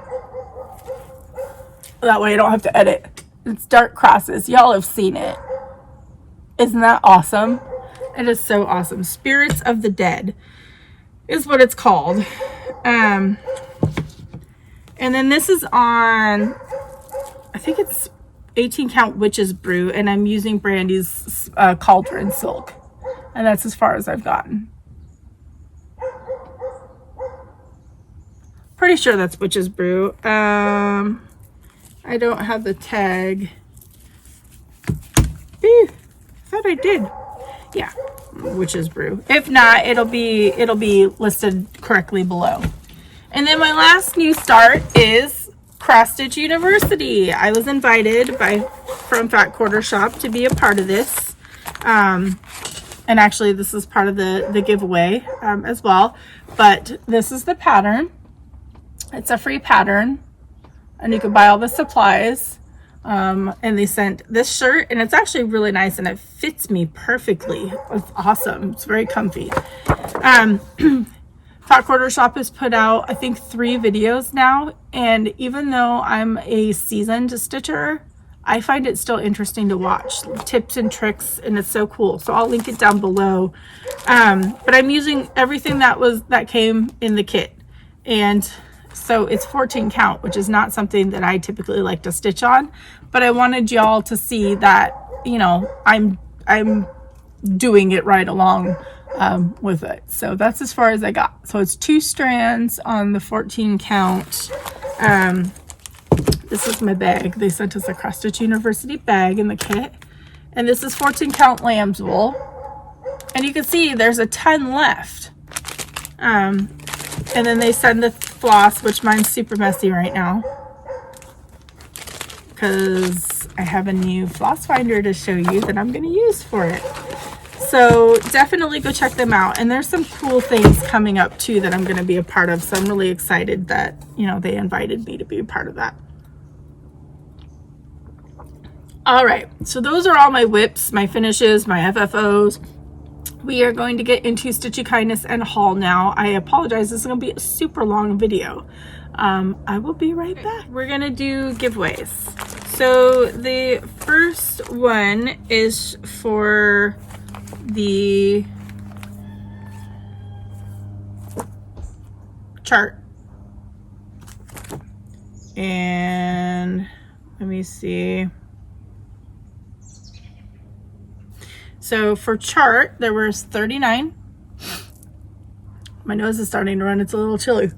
way I don't have to edit. It's dark crosses. Y'all have seen it. Isn't that awesome? It is so awesome. Spirits of the Dead is what it's called. And then this is on, I think it's 18 count Witch's Brew, and I'm using Brandy's Cauldron silk, and that's as far as I've gotten. Pretty sure that's Witch's Brew. I don't have the tag. I thought I did. Yeah, Witch's Brew. If not, it'll be listed correctly below. And then my last new start is Cross Stitch University. I was invited from Fat Quarter Shop to be a part of this. And actually this is part of the giveaway as well. But this is the pattern. It's a free pattern. And you can buy all the supplies. And they sent this shirt, and it's actually really nice, and it fits me perfectly. It's awesome. It's very comfy. Fat Quarter Shop has put out, I think, 3 videos now, and even though I'm a seasoned stitcher, I find it still interesting to watch tips and tricks, and it's so cool. So I'll link it down below. But I'm using everything that came in the kit, and so it's 14 count, which is not something that I typically like to stitch on, but I wanted y'all to see that, you know, I'm doing it right along with it. So that's as far as I got. So it's 2 strands on the 14 count. This is my bag. They sent us a Cross Stitch University bag in the kit, and this is 14 count lamb's wool, and you can see there's a ton left. And then they send the floss, which mine's super messy right now because I have a new floss finder to show you that I'm going to use for it. So definitely go check them out. And there's some cool things coming up too that I'm going to be a part of. So I'm really excited that, you know, they invited me to be a part of that. All right. So those are all my whips, my finishes, my FFOs. We are going to get into Stitchy Kindness and haul now. I apologize. This is going to be a super long video. I will be right back. We're going to do giveaways. So the first one is for the chart. And let me see. So for chart, there was 39. My nose is starting to run. It's a little chilly.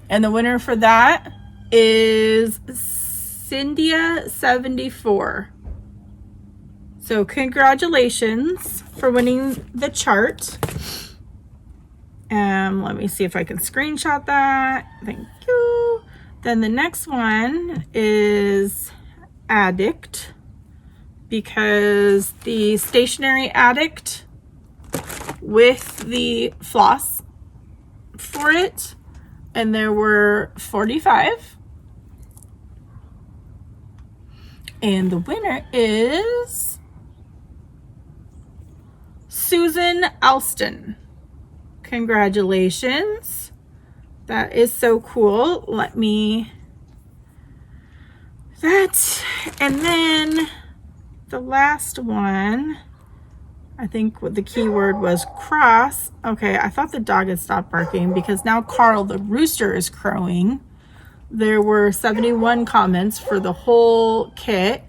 And the winner for that is Cyndia74. So congratulations for winning the chart. Let me see if I can screenshot that. Thank you. Then the next one is Addict, because the stationary addict with the floss for it, and there were 45, and the winner is Susan Alston. Congratulations. That is so cool. Let me and then the last one, I think what the keyword was cross. Okay, I thought the dog had stopped barking because now Carl the rooster is crowing. There were 71 comments for the whole kit.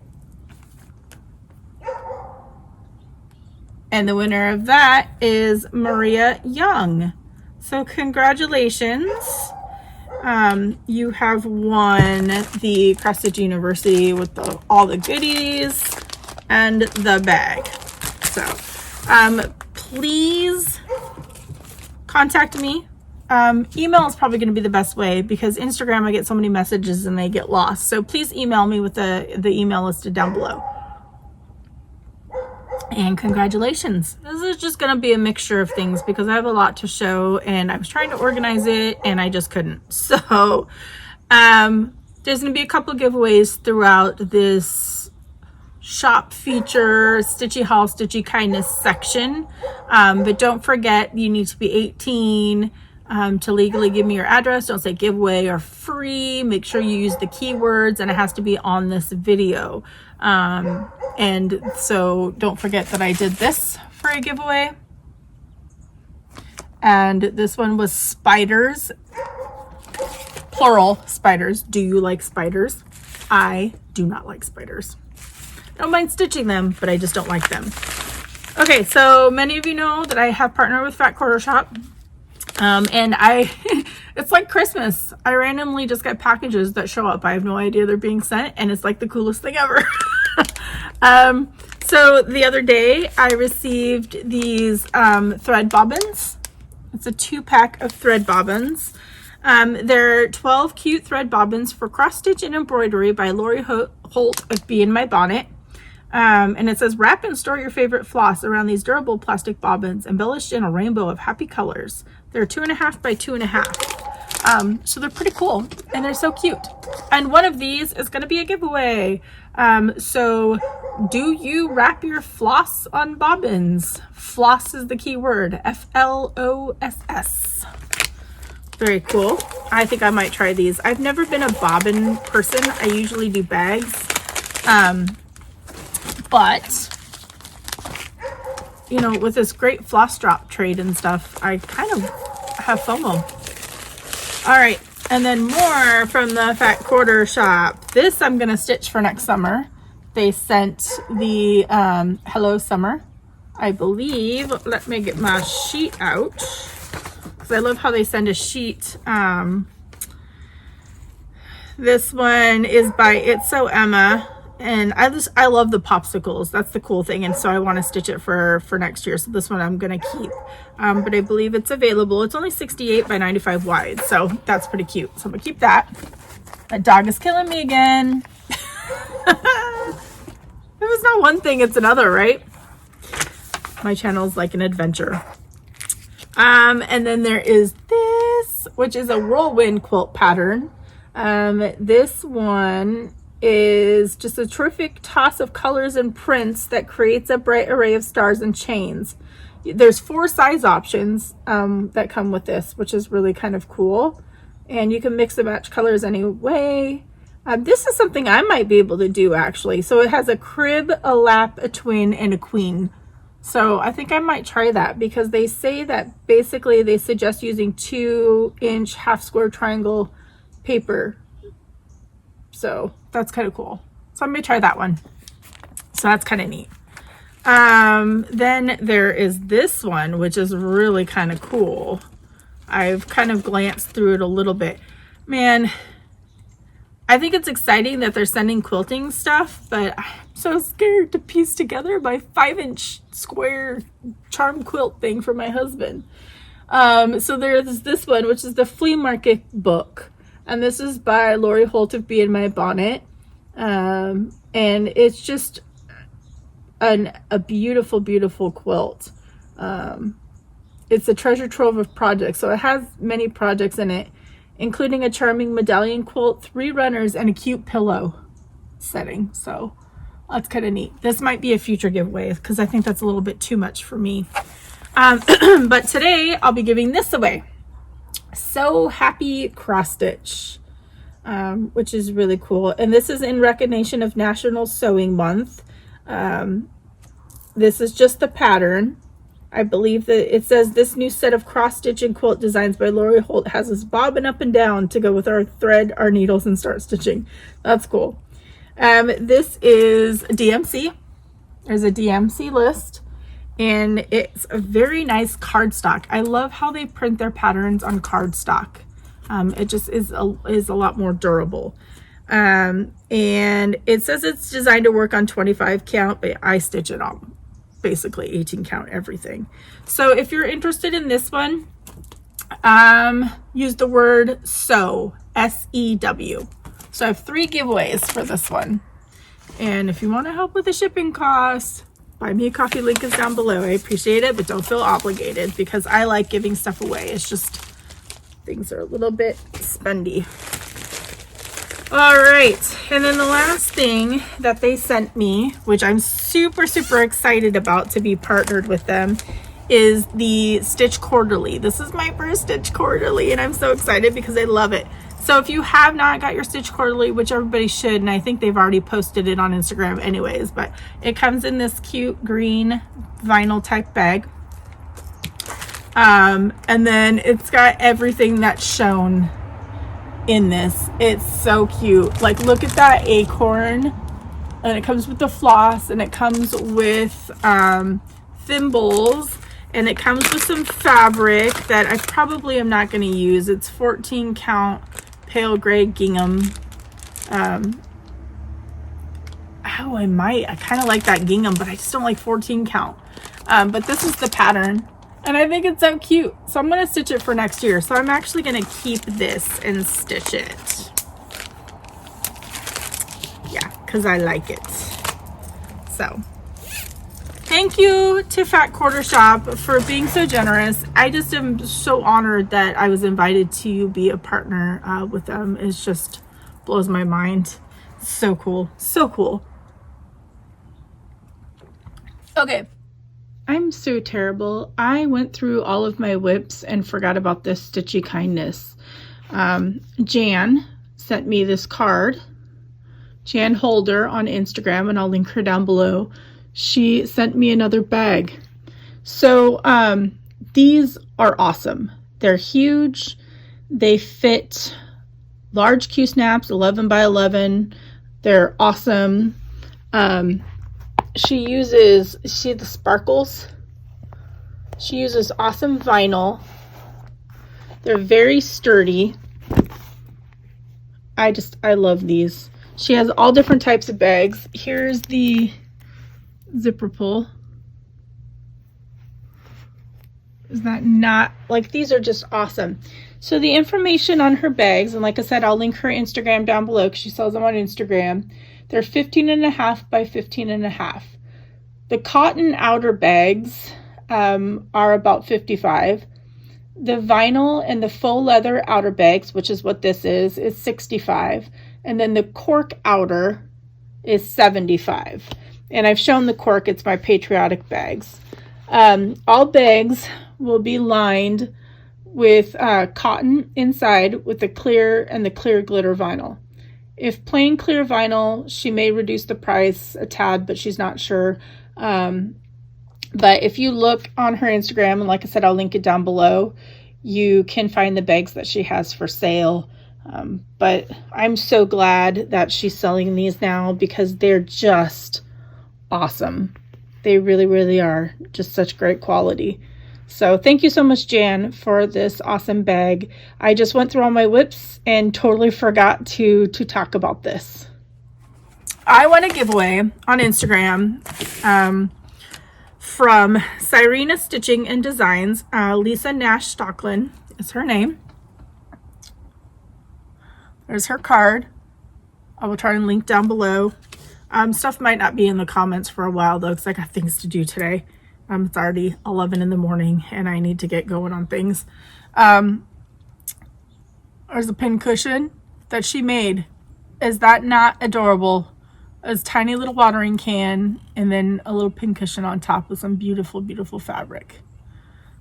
And the winner of that is Maria Young. So congratulations. You have won the Cross Stitch University with all the goodies and the bag. So please contact me. Email is probably going to be the best way because Instagram, I get so many messages and they get lost. So please email me with the email listed down below. And congratulations. This is just going to be a mixture of things because I have a lot to show and I was trying to organize it and I just couldn't. So there's going to be a couple of giveaways throughout this shop feature Stitchy Haul Stitchy Kindness section, but don't forget you need to be 18 to legally give me your address. Don't say giveaway or free. Make sure you use the keywords and it has to be on this video. And so don't forget that I did this for a giveaway, and this one was spiders, plural spiders. Do you like spiders? I do not like spiders. I don't mind stitching them, but I just don't like them. Okay, so many of you know that I have partnered with Fat Quarter Shop. And it's like Christmas. I randomly just get packages that show up. I have no idea they're being sent, and it's like the coolest thing ever. So the other day I received these thread bobbins. It's a 2-pack of thread bobbins. They're 12 cute thread bobbins for cross stitch and embroidery by Lori Holt of Bee in My Bonnet. And it says, wrap and store your favorite floss around these durable plastic bobbins, embellished in a rainbow of happy colors. They're 2.5 by 2.5. So they're pretty cool and they're so cute. And one of these is going to be a giveaway. So do you wrap your floss on bobbins? Floss is the key word. Floss. Very cool. I think I might try these. I've never been a bobbin person. I usually do bags. But you know, with this great floss drop trade and stuff, I kind of have FOMO. All right, and then more from the Fat Quarter shop. This I'm gonna stitch for next summer. They sent the Hello Summer, I believe. Let me get my sheet out, because I love how they send a sheet. This one is by It's So Emma. And I love the popsicles. That's the cool thing. And so I want to stitch it for next year. So this one I'm going to keep. But I believe it's available. It's only 68 by 95 wide. So that's pretty cute. So I'm going to keep that. That dog is killing me again. If it's not one thing, it's another, right? My channel's like an adventure. And then there is this, which is a whirlwind quilt pattern. This one is just a terrific toss of colors and prints that creates a bright array of stars and chains. There's 4 size options that come with this, which is really kind of cool. And you can mix and match colors any way. This is something I might be able to do, actually. So it has a crib, a lap, a twin, and a queen. So I think I might try that, because they say that basically they suggest using 2-inch half square triangle paper. So that's kind of cool. So I'm gonna try that one. So that's kind of neat. Then there is this one, which is really kind of cool. I've kind of glanced through it a little bit. Man, I think it's exciting that they're sending quilting stuff, but I'm so scared to piece together my 5-inch square charm quilt thing for my husband. So there's this one, which is the Flea Market book. And this is by Lori Holt of Bee in My Bonnet. And it's just a beautiful, beautiful quilt. It's a treasure trove of projects. So it has many projects in it, including a charming medallion quilt, 3 runners, and a cute pillow setting. So that's kind of neat. This might be a future giveaway, because I think that's a little bit too much for me. But today I'll be giving this away. So Happy Cross Stitch, which is really cool. And this is in recognition of National Sewing Month. This is just the pattern. I believe that it says this new set of cross stitch and quilt designs by Lori Holt has us bobbing up and down to go with our thread, our needles, and start stitching. That's cool. This is DMC. There's a DMC list. And it's a very nice cardstock. I love how they print their patterns on cardstock. It just is a lot more durable. And it says it's designed to work on 25 count, but I stitch it on basically 18 count everything. So if you're interested in this one, use the word sew, S-E-W. So I have 3 giveaways for this one. And if you want to help with the shipping costs, buy me a coffee, link is down below. I appreciate it, but don't feel obligated, because I like giving stuff away. It's just things are a little bit spendy. All right, and then the last thing that they sent me, which I'm super, super excited about to be partnered with them, is the Stitch Quarterly. This is my first Stitch Quarterly, and I'm so excited because I love it. So if you have not got your Stitch Quarterly, which everybody should, and I think they've already posted it on Instagram anyways, but it comes in this cute green vinyl type bag. And then it's got everything that's shown in this. It's so cute. Like, look at that acorn, and it comes with the floss, and it comes with thimbles, and it comes with some fabric that I probably am not going to use. It's 14 count pale gray gingham. I kind of like that gingham, but I just don't like 14 count. But this is the pattern. And I think it's so cute. So I'm going to stitch it for next year. So I'm actually going to keep this and stitch it. Yeah, because I like it. So thank you to Fat Quarter Shop for being so generous. I just am so honored that I was invited to be a partner with them. It just blows my mind. So cool. So cool. Okay. I'm so terrible. I went through all of my whips and forgot about this Stitchy kindness. Jan sent me this card. Jan Holder on Instagram, and I'll link her down below. She sent me another bag. So these are awesome. They're huge. They fit large Q snaps, 11 by 11. They're awesome. She uses, see the sparkles? She uses awesome vinyl. They're very sturdy. I love these. She has all different types of bags. Here's the zipper pull. Is that not, like, these are just awesome. So the information on her bags, and like I said, I'll link her Instagram down below because she sells them on Instagram. They're 15.5 by 15.5. The cotton outer bags are about 55. The vinyl and the faux leather outer bags, which is what this is 65. And then the cork outer is 75. And I've shown the cork, it's my patriotic bags. All bags will be lined with cotton inside with the clear and the clear glitter vinyl. If plain clear vinyl, she may reduce the price a tad, but she's not sure. But if you look on her Instagram, and like I said, I'll link it down below, you can find the bags that she has for sale. But I'm so glad that she's selling these now because they're just awesome. They really, really are just such great quality. So thank you so much, Jan, for this awesome bag. I just went through all my whips and totally forgot to talk about this. I won a giveaway on Instagram from Cyrena Stitching and Designs. Lisa Nash Stocklin is her name. There's her card. I will try and link down below. Stuff might not be in the comments for a while though, because I got things to do today. It's already 11 in the morning and I need to get going on things. There's a pin cushion that she made. Is that not adorable? A tiny little watering can and then a little pin cushion on top with some beautiful, beautiful fabric.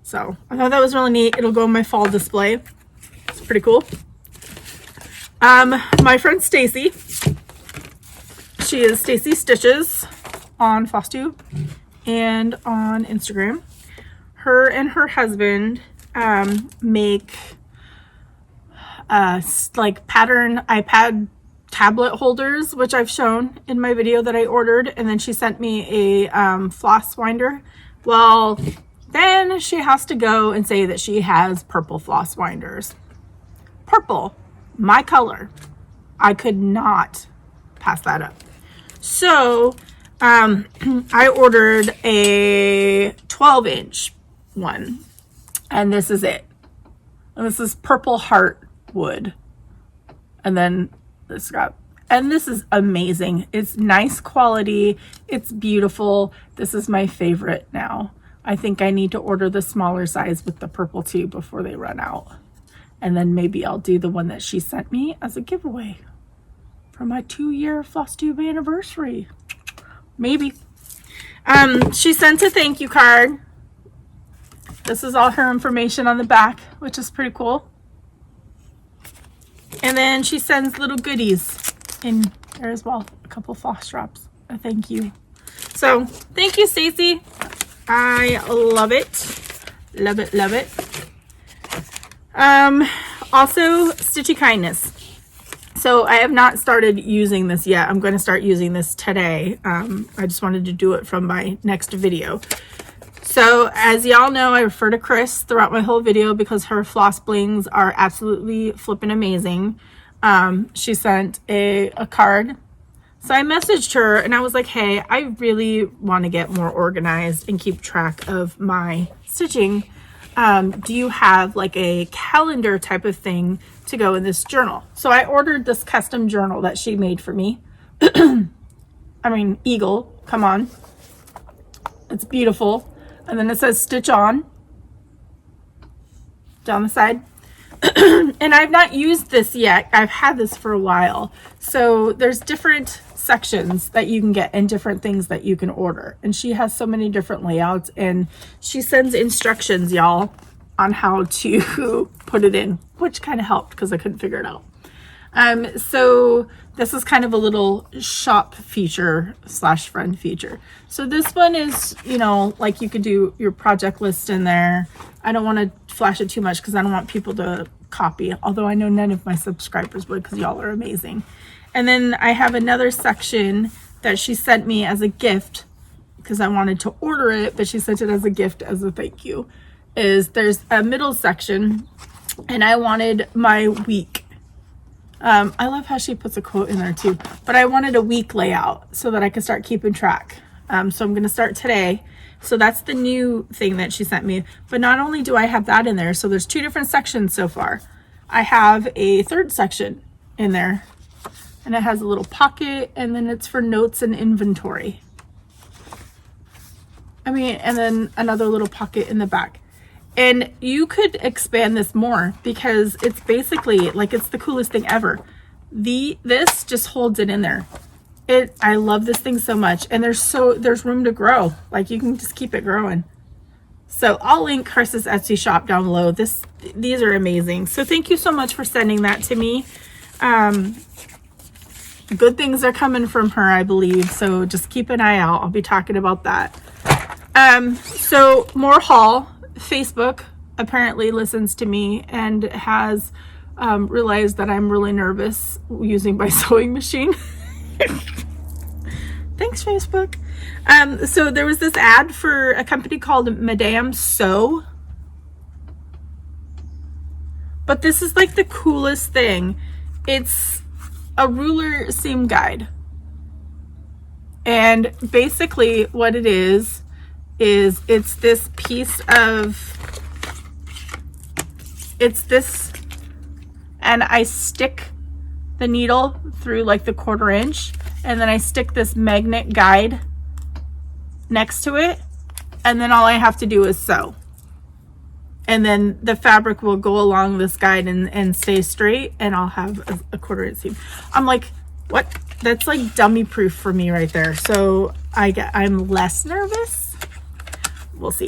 So I thought that was really neat. It'll go in my fall display. It's pretty cool. My friend Stacie, she is Stacie Stitches on Flosstube and on Instagram. Her and her husband make like pattern iPad tablet holders, which I've shown in my video that I ordered, and then she sent me a floss winder. Well, then she has to go and say that she has purple floss winders. Purple, my color. I could not pass that up. So I ordered a 12-inch one, and this is it. And this is purple heart wood. And then this got, and this is amazing. It's nice quality. It's beautiful. This is my favorite now. I think I need to order the smaller size with the purple too before they run out. And then maybe I'll do the one that she sent me as a giveaway for my 2-year Flosstube anniversary. Maybe. She sent a thank you card. This is all her information on the back, which is pretty cool. And then she sends little goodies in there as well. A couple floss drops. A thank you. So thank you, Stacie. I love it. Love it, love it. Also, Stitchy Kindness. So I have not started using this yet. I'm going to start using this today. I just wanted to do it from my next video. So as y'all know, I refer to Chris throughout my whole video because her floss blings are absolutely flipping amazing. She sent a card. So I messaged her and I was like, hey, I really want to get more organized and keep track of my stitching. do you have like a calendar type of thing to go in this journal? So I ordered this custom journal that she made for me. I mean, eagle, come on. It's beautiful. And then it says stitch on down the side. And I've not used this yet. I've had this for a while. So there's different sections that you can get and different things that you can order. And she has so many different layouts, and she sends instructions, y'all, on how to put it in, which kind of helped because I couldn't figure it out. So this is kind of a little shop feature slash friend feature. So this one is, you know, like you could do your project list in there. I don't want to flash it too much because I don't want people to copy, although I know none of my subscribers would because y'all are amazing. And then I have another section that she sent me as a gift because I wanted to order it, but she sent it as a gift as a thank you. There's a middle section, and I wanted my week. I love how she puts a quote in there too, but I wanted a week layout so that I could start keeping track. So I'm going to start today. So that's the new thing that she sent me. But not only do I have that in there, so there's 2 different sections so far. I have a third section in there, and it has a little pocket, and then it's for notes and inventory. I mean, and then another little pocket in the back. And you could expand this more because it's basically like, it's the coolest thing ever. This just holds it in there. I love this thing so much, and there's room to grow. Like, you can just keep it growing. So I'll link Chris's Etsy shop down below. These are amazing. So thank you so much for sending that to me. Good things are coming from her, I believe. So just keep an eye out. I'll be talking about that. So more haul. Facebook apparently listens to me and has realized that I'm really nervous using my sewing machine. Thanks, Facebook. So there was this ad for a company called Madame Sew. But this is like the coolest thing. It's a ruler seam guide. And basically what it is it's this piece of, and I stick the needle through like the 1/4 inch, and then I stick this magnet guide next to it, and then all I have to do is sew. And then the fabric will go along this guide and stay straight, and I'll have a 1/4 inch seam. I'm like, what? That's like dummy proof for me right there. So I'm less nervous. We'll see.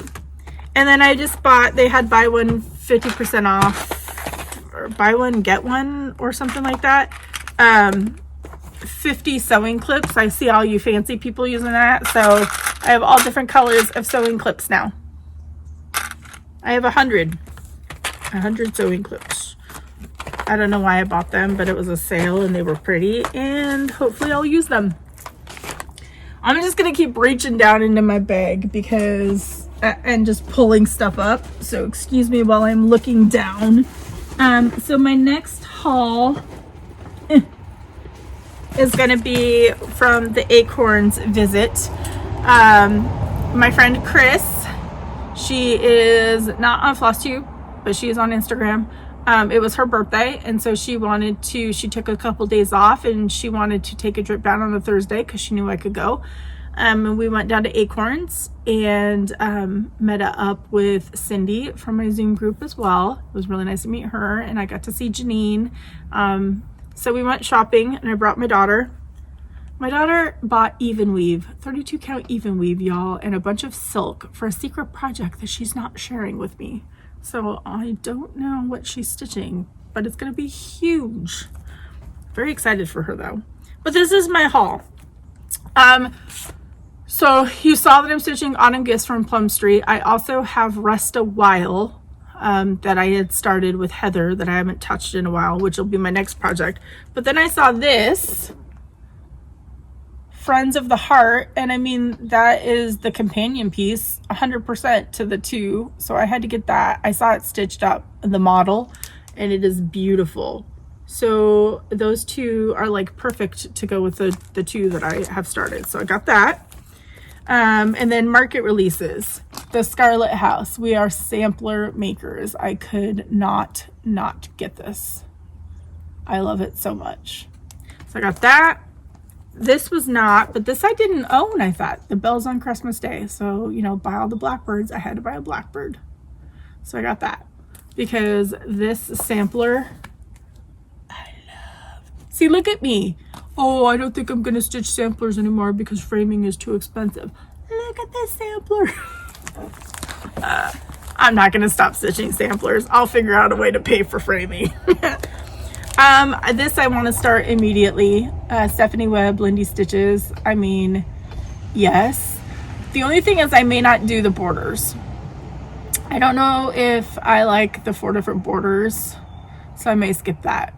And then I just bought, they had buy one 50% off, or buy one get one or something like that. 50 sewing clips. I see all you fancy people using that. So I have all different colors of sewing clips now. I have 100 sewing clips. I don't know why I bought them, but it was a sale and they were pretty, and hopefully I'll use them. I'm just gonna keep reaching down into my bag because, and just pulling stuff up. So excuse me while I'm looking down. So my next haul is gonna be from the Acorns visit. My friend Chris, she is not on Flosstube, but she is on Instagram. It was her birthday, and so she took a couple days off, and she wanted to take a trip down on a Thursday because she knew I could go. And we went down to Acorns and met up with Cindy from my Zoom group as well. It was really nice to meet her, and I got to see Janine. So we went shopping, and I brought my daughter. My daughter bought even weave, 32 count even weave, y'all, and a bunch of silk for a secret project that she's not sharing with me. So I don't know what she's stitching, but it's going to be huge. Very excited for her though. But this is my haul. So you saw that I'm stitching Autumn Gifts from Plum Street. I also have Rest a While that I had started with Heather that I haven't touched in a while, which will be my next project. But then I saw this, Friends of the Heart, and I mean, that is the companion piece 100% to the two, so I had to get that. I saw it stitched up, the model, and it is beautiful. So those two are like perfect to go with the two that I have started, so I got that. And then market releases. the Scarlet House. We are sampler makers. I could not get this. I love it so much. So I got that. This was not, but this I didn't own, I thought. The Bells on Christmas Day. So, you know, buy all the Blackbirds. I had to buy a Blackbird. So I got that. Because this sampler, I love. See, look at me. Oh, I don't think I'm going to stitch samplers anymore because framing is too expensive. Look at this sampler. I'm not going to stop stitching samplers. I'll figure out a way to pay for framing. This I want to start immediately. Stephanie Webb, Lindy Stitches. I mean, yes. The only thing is I may not do the borders. I don't know if I like the 4 different borders, so I may skip that.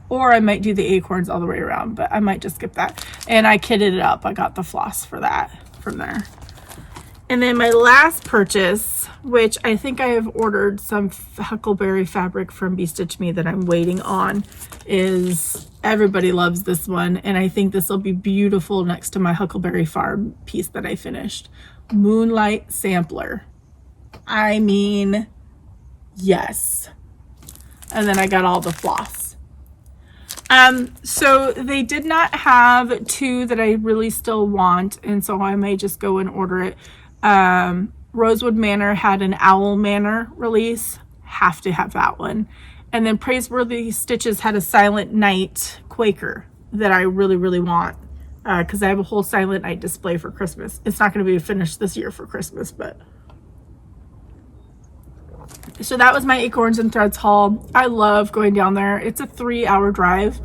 Or I might do the acorns all the way around, but I might just skip that. And I kitted it up. I got the floss for that from there. And then my last purchase, which I think I have ordered some Huckleberry fabric from BeStitchMe that I'm waiting on, is everybody loves this one. And I think this will be beautiful next to my Huckleberry Farm piece that I finished. Moonlight Sampler. I mean, yes. And then I got all the floss. So they did not have 2 that I really still want. And so I may just go and order it. Rosewood Manor had an Owl Manor release. Have to have that one. And then Praiseworthy Stitches had a Silent Night Quaker that I really want. Because I have a whole Silent Night display for Christmas. It's not going to be finished this year for Christmas, but... So that was my Acorns and Threads haul. I love going down there. It's a 3-hour drive.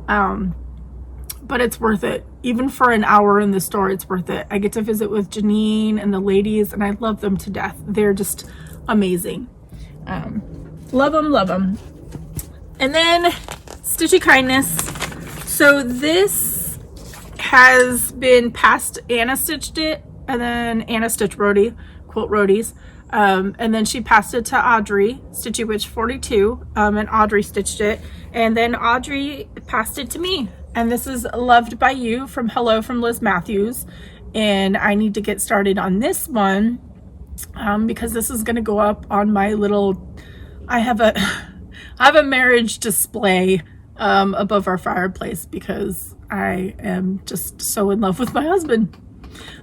But it's worth it. Even for an hour in the store, it's worth it. I get to visit with Janine and the ladies, and I love them to death. They're just amazing. Love them. And then Stitchy Kindness. So this has been past Anna stitched it, and then Anna stitched Rhodey, quote Rhodey's. And then she passed it to Audrey, Stitchy Witch 42, and Audrey stitched it. And then Audrey passed it to me. And this is Loved by You from Hello from Liz Matthews. And I need to get started on this one because this is going to go up on my little, I have a marriage display above our fireplace because I am just so in love with my husband.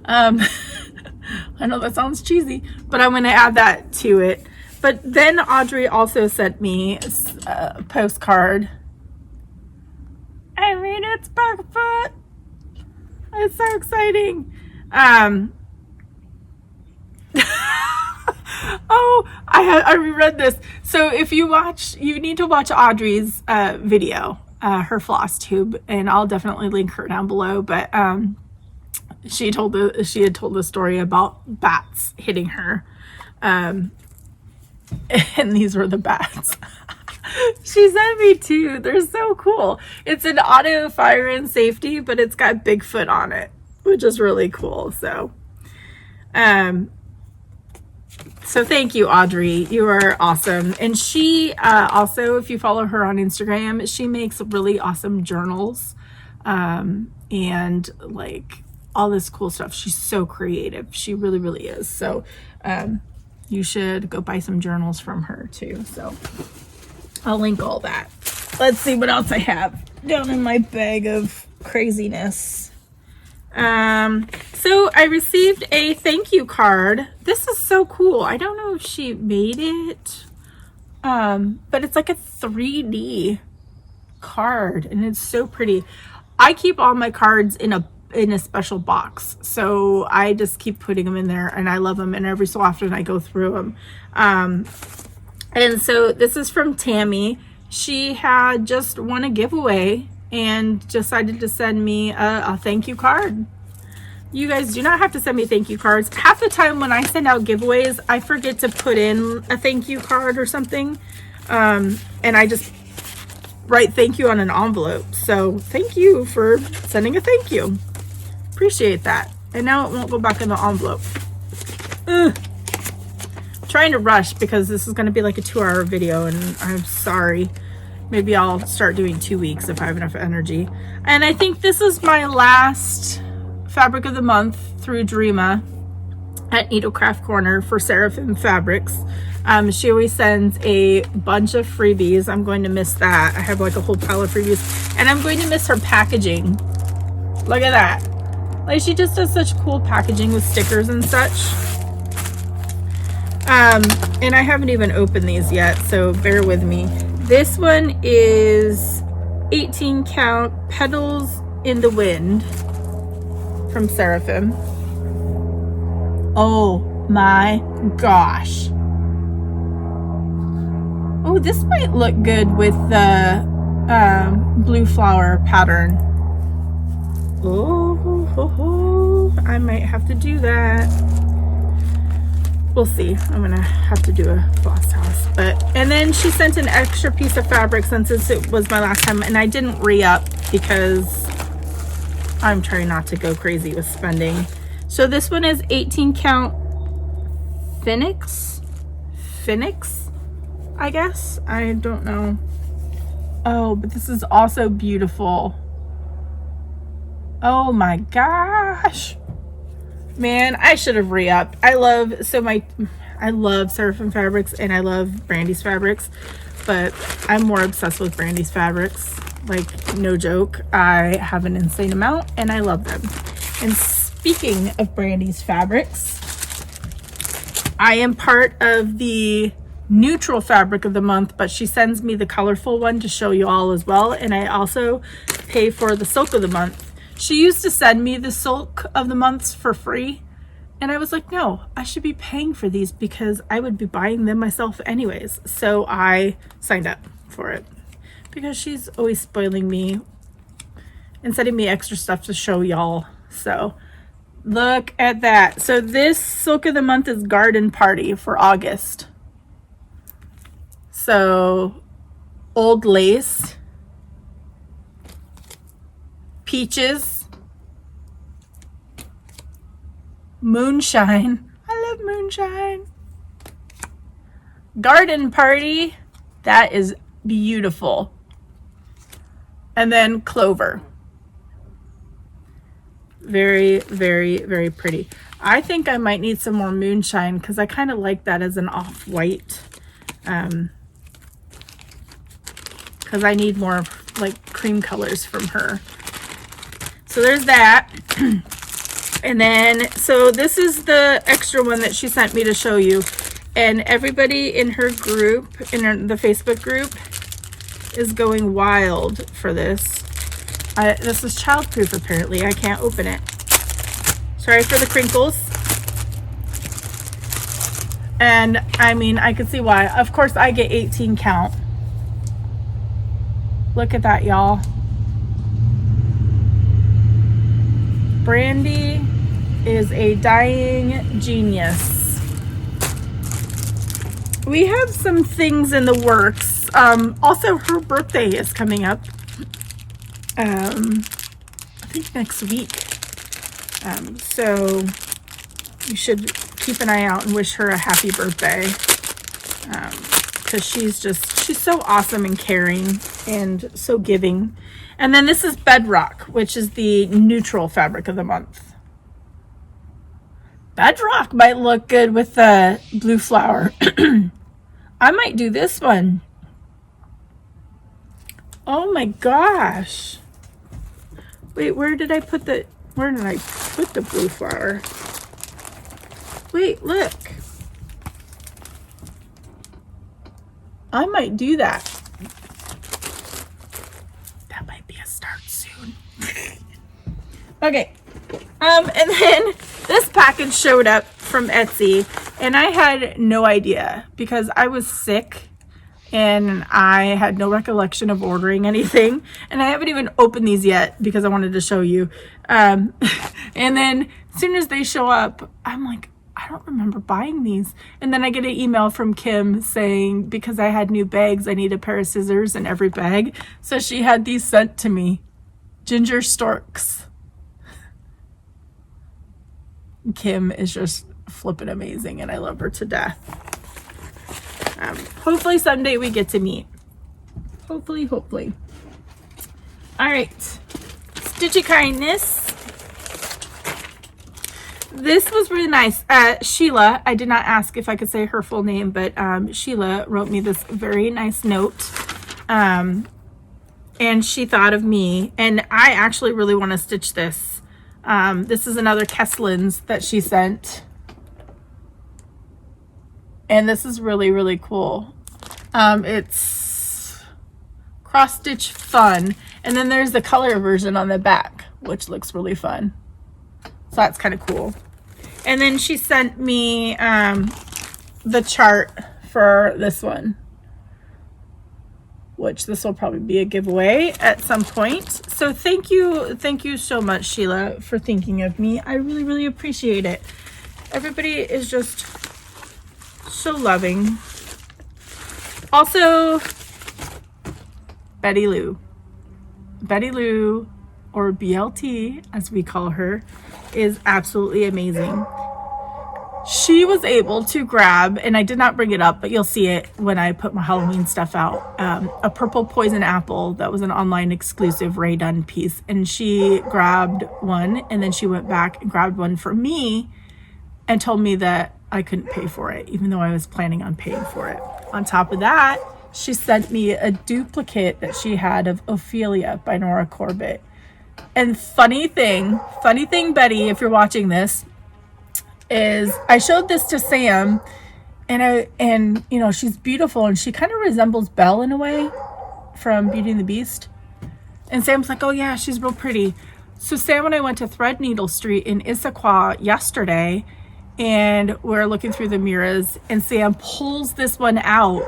I know that sounds cheesy, but I'm going to add that to it. But then Audrey also sent me a postcard. I mean, it's Blackbird. It's so exciting. Oh, I reread this. So if you watch, you need to watch Audrey's video, her Flosstube, and I'll definitely link her down below. But she had told the story about bats hitting her, and these were the bats. She sent me 2. They're so cool. It's an auto fire and safety, but it's got Bigfoot on it, which is really cool. So thank you, Audrey. You are awesome. And she also, if you follow her on Instagram, she makes really awesome journals and like all this cool stuff. She's so creative. She really is. So you should go buy some journals from her too. So I'll link all that. Let's see what else I have down in my bag of craziness. So I received a thank you card. This is so cool. I don't know if she made it, but it's like a 3D card and it's so pretty. I keep all my cards in a special box, so I just keep putting them in there, and I love them, and every so often I go through them. And so this is from Tammy. She had just won a giveaway and decided to send me a thank you card. You guys do not have to send me thank you cards. Half the time when I send out giveaways, I forget to put in a thank you card or something, and I just write thank you on an envelope. So thank you for sending a thank you. Appreciate that. And now it won't go back in the envelope. Trying to rush because this is going to be like a 2-hour video, and I'm sorry. Maybe I'll start doing 2 weeks if I have enough energy. And I think this is my last fabric of the month through Dreama. at Needlecraft Corner for Seraphim Fabrics. She always sends a bunch of freebies. I'm going to miss that. I have like a whole pile of freebies, and I'm going to miss her packaging. Look at that. Like, she just does such cool packaging with stickers and such. And I haven't even opened these yet, so bear with me. This one is 18 count Petals in the Wind from Seraphim. Oh my gosh. Oh, this might look good with the blue flower pattern. Oh, I might have to do that. We'll see. I'm gonna have to do a floss house. And then she sent an extra piece of fabric since it was my last time, and I didn't re-up because I'm trying not to go crazy with spending. So this one is 18 count Phoenix, I guess. I don't know. Oh, but this is also beautiful. Oh my gosh. Man, I should have re-upped. I love Seraphim Fabrics and I love Brandy's Fabrics, but I'm more obsessed with Brandy's Fabrics. Like, no joke. I have an insane amount and I love them. And speaking of Brandy's Fabrics, I am part of the neutral fabric of the month, but she sends me the colorful one to show you all as well. And I also pay for the silk of the month. She used to send me the silk of the months for free. And I was like, no, I should be paying for these because I would be buying them myself anyways. So I signed up for it because she's always spoiling me and sending me extra stuff to show y'all. So look at that. So this silk of the month is Garden Party for August. So old lace, peaches, moonshine. I love moonshine. Garden Party. That is beautiful. And then clover. Very, very, very pretty. I think I might need some more moonshine because I kind of like that as an off-white. Because I need more like cream colors from her. So there's that. And then, so this is the extra one that she sent me to show you. And everybody in her group, the Facebook group, is going wild for this. This is childproof apparently. I can't open it. Sorry for the crinkles. And I mean, I can see why. Of course, I get 18 count. Look at that, y'all. Brandy is a dying genius. We have some things in the works. Also, her birthday is coming up. I think next week. So you should keep an eye out and wish her a happy birthday. Because she's so awesome and caring and so giving. And then this is Bedrock, which is the neutral fabric of the month. Bedrock might look good with the blue flower. I might do this one. Oh my gosh. Wait, where did I put the blue flower? Wait, look. I might do that. That might be a start soon. Okay. And then this package showed up from Etsy and I had no idea because I was sick and I had no recollection of ordering anything, and I haven't even opened these yet because I wanted to show you. And then as soon as they show up, I'm like, I don't remember buying these. And then I get an email from Kim saying, because I had new bags, I need a pair of scissors in every bag. So she had these sent to me. Ginger Storks. Kim is just flipping amazing and I love her to death. Hopefully someday we get to meet. Hopefully. All right. Stitchy kindness. This was really nice. Sheila, I did not ask if I could say her full name, but Sheila wrote me this very nice note. And she thought of me, and I actually really want to stitch this. This is another Keslyn's that she sent. And this is really, really cool. It's cross stitch fun. And then there's the color version on the back, which looks really fun. So that's kind of cool. And then she sent me the chart for this one, which this will probably be a giveaway at some point. So thank you so much, Sheila, for thinking of me. I really, really appreciate it. Everybody is just so loving. Also, Betty Lou, or BLT as we call her, is absolutely amazing. She was able to grab, and I did not bring it up, but you'll see it when I put my Halloween stuff out, a purple poison apple that was an online exclusive Rae Dunn piece, and she grabbed one, and then she went back and grabbed one for me and told me that I couldn't pay for it, even though I was planning on paying for it. On top of that, she sent me a duplicate that she had of Ophelia by Nora Corbett. And funny thing, Betty, if you're watching this, is I showed this to Sam, and you know, she's beautiful, and she kind of resembles Belle in a way from Beauty and the Beast. And Sam's like, oh yeah, she's real pretty. So Sam and I went to Threadneedle Street in Issaquah yesterday, and we're looking through the mirrors, and Sam pulls this one out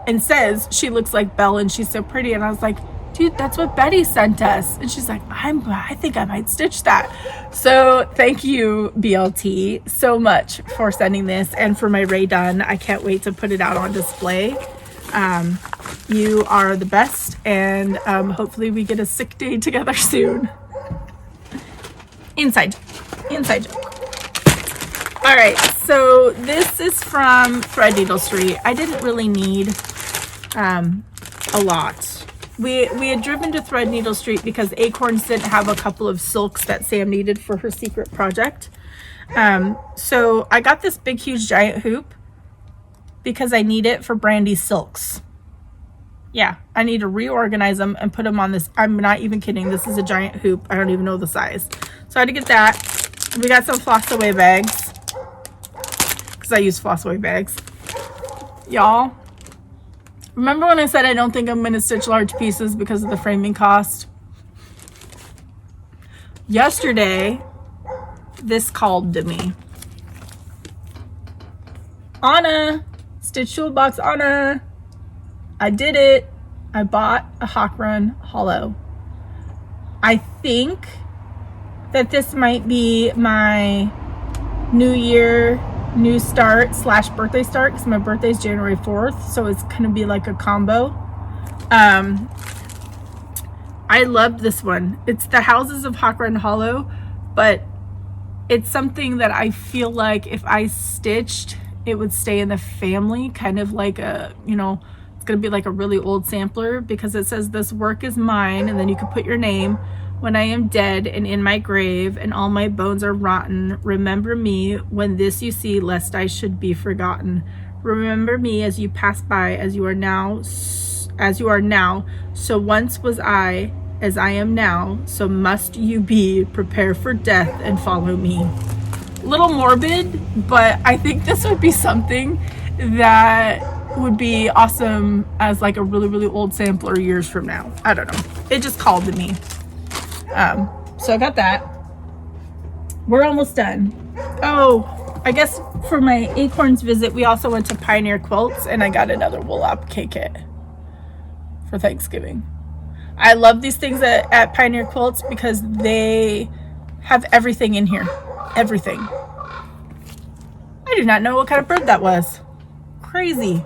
and says she looks like Belle and she's so pretty. And I was like, dude, that's what Betty sent us. And she's like, I think I might stitch that. So thank you, BLT, so much for sending this, and for my Rae Dunn. I can't wait to put it out on display. You are the best, and hopefully we get a sick day together soon. Inside joke. All right, so this is from Threadneedle Street. I didn't really need a lot. We had driven to Threadneedle Street because Acorns didn't have a couple of silks that Sam needed for her secret project. So I got this big, huge, giant hoop because I need it for Brandy's silks. Yeah, I need to reorganize them and put them on this. I'm not even kidding. This is a giant hoop. I don't even know the size. So I had to get that. We got some floss away bags because I use floss away bags. Y'all, remember when I said I don't think I'm going to stitch large pieces because of the framing cost? Yesterday, this called to me. Anna, Stitch Toolbox Anna. I did it. I bought a Hawk Run Hollow. I think that this might be my New Year, new start / birthday start, because my birthday is January 4th, so it's gonna be like a combo. I love this one. It's the Houses of Hawk Run Hollow, but it's something that I feel like if I stitched, it would stay in the family, kind of like a, you know, it's gonna be like a really old sampler, because it says this work is mine, and then you can put your name. When I am dead and in my grave and all my bones are rotten, remember me when this you see, lest I should be forgotten. Remember me as you pass by, as you are now. So once was I, as I am now, so must you be. Prepare for death and follow me. A little morbid, but I think this would be something that would be awesome as like a really, really old sampler years from now. I don't know. It just called to me. So I got that. We're almost done. Oh, I guess for my Acorns visit, we also went to Pioneer Quilts, and I got another wool applique kit for Thanksgiving. I love these things at Pioneer Quilts because they have everything in here. Everything. I do not know what kind of bird that was. Crazy.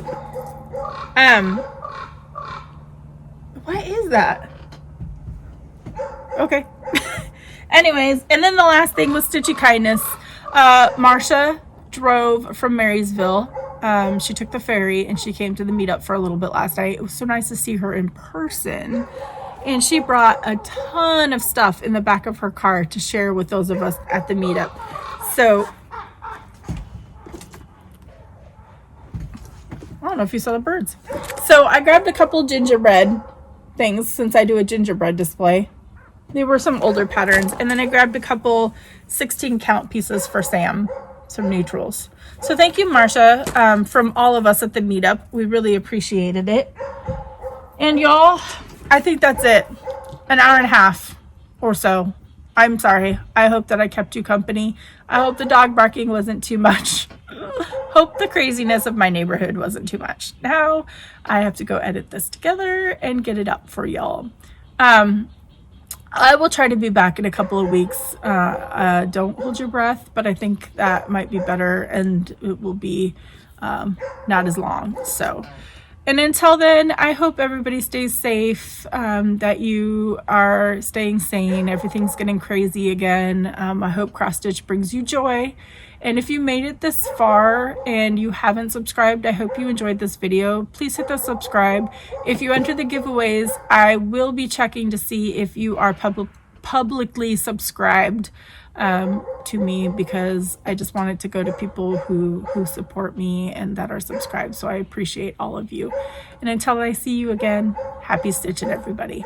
What is that? Okay. Anyways, and then the last thing was Stitchy Kindness. Marsha drove from Marysville. She took the ferry and she came to the meetup for a little bit last night. It was so nice to see her in person. And she brought a ton of stuff in the back of her car to share with those of us at the meetup. So I don't know if you saw the birds. So I grabbed a couple gingerbread things since I do a gingerbread display. They were some older patterns. And then I grabbed a couple 16 count pieces for Sam, some neutrals. So thank you, Marcia, from all of us at the meetup. We really appreciated it. And y'all, I think that's it. An hour and a half or so. I'm sorry. I hope that I kept you company. I hope the dog barking wasn't too much. Hope the craziness of my neighborhood wasn't too much. Now I have to go edit this together and get it up for y'all. I will try to be back in a couple of weeks. Don't hold your breath, but I think that might be better, and it will be not as long. So, and until then, I hope everybody stays safe, that you are staying sane. Everything's getting crazy again. I hope cross stitch brings you joy. And if you made it this far and you haven't subscribed, I hope you enjoyed this video. Please hit the subscribe. If you enter the giveaways, I will be checking to see if you are publicly subscribed to me, because I just want it to go to people who support me and that are subscribed. So I appreciate all of you. And until I see you again, happy stitching, everybody.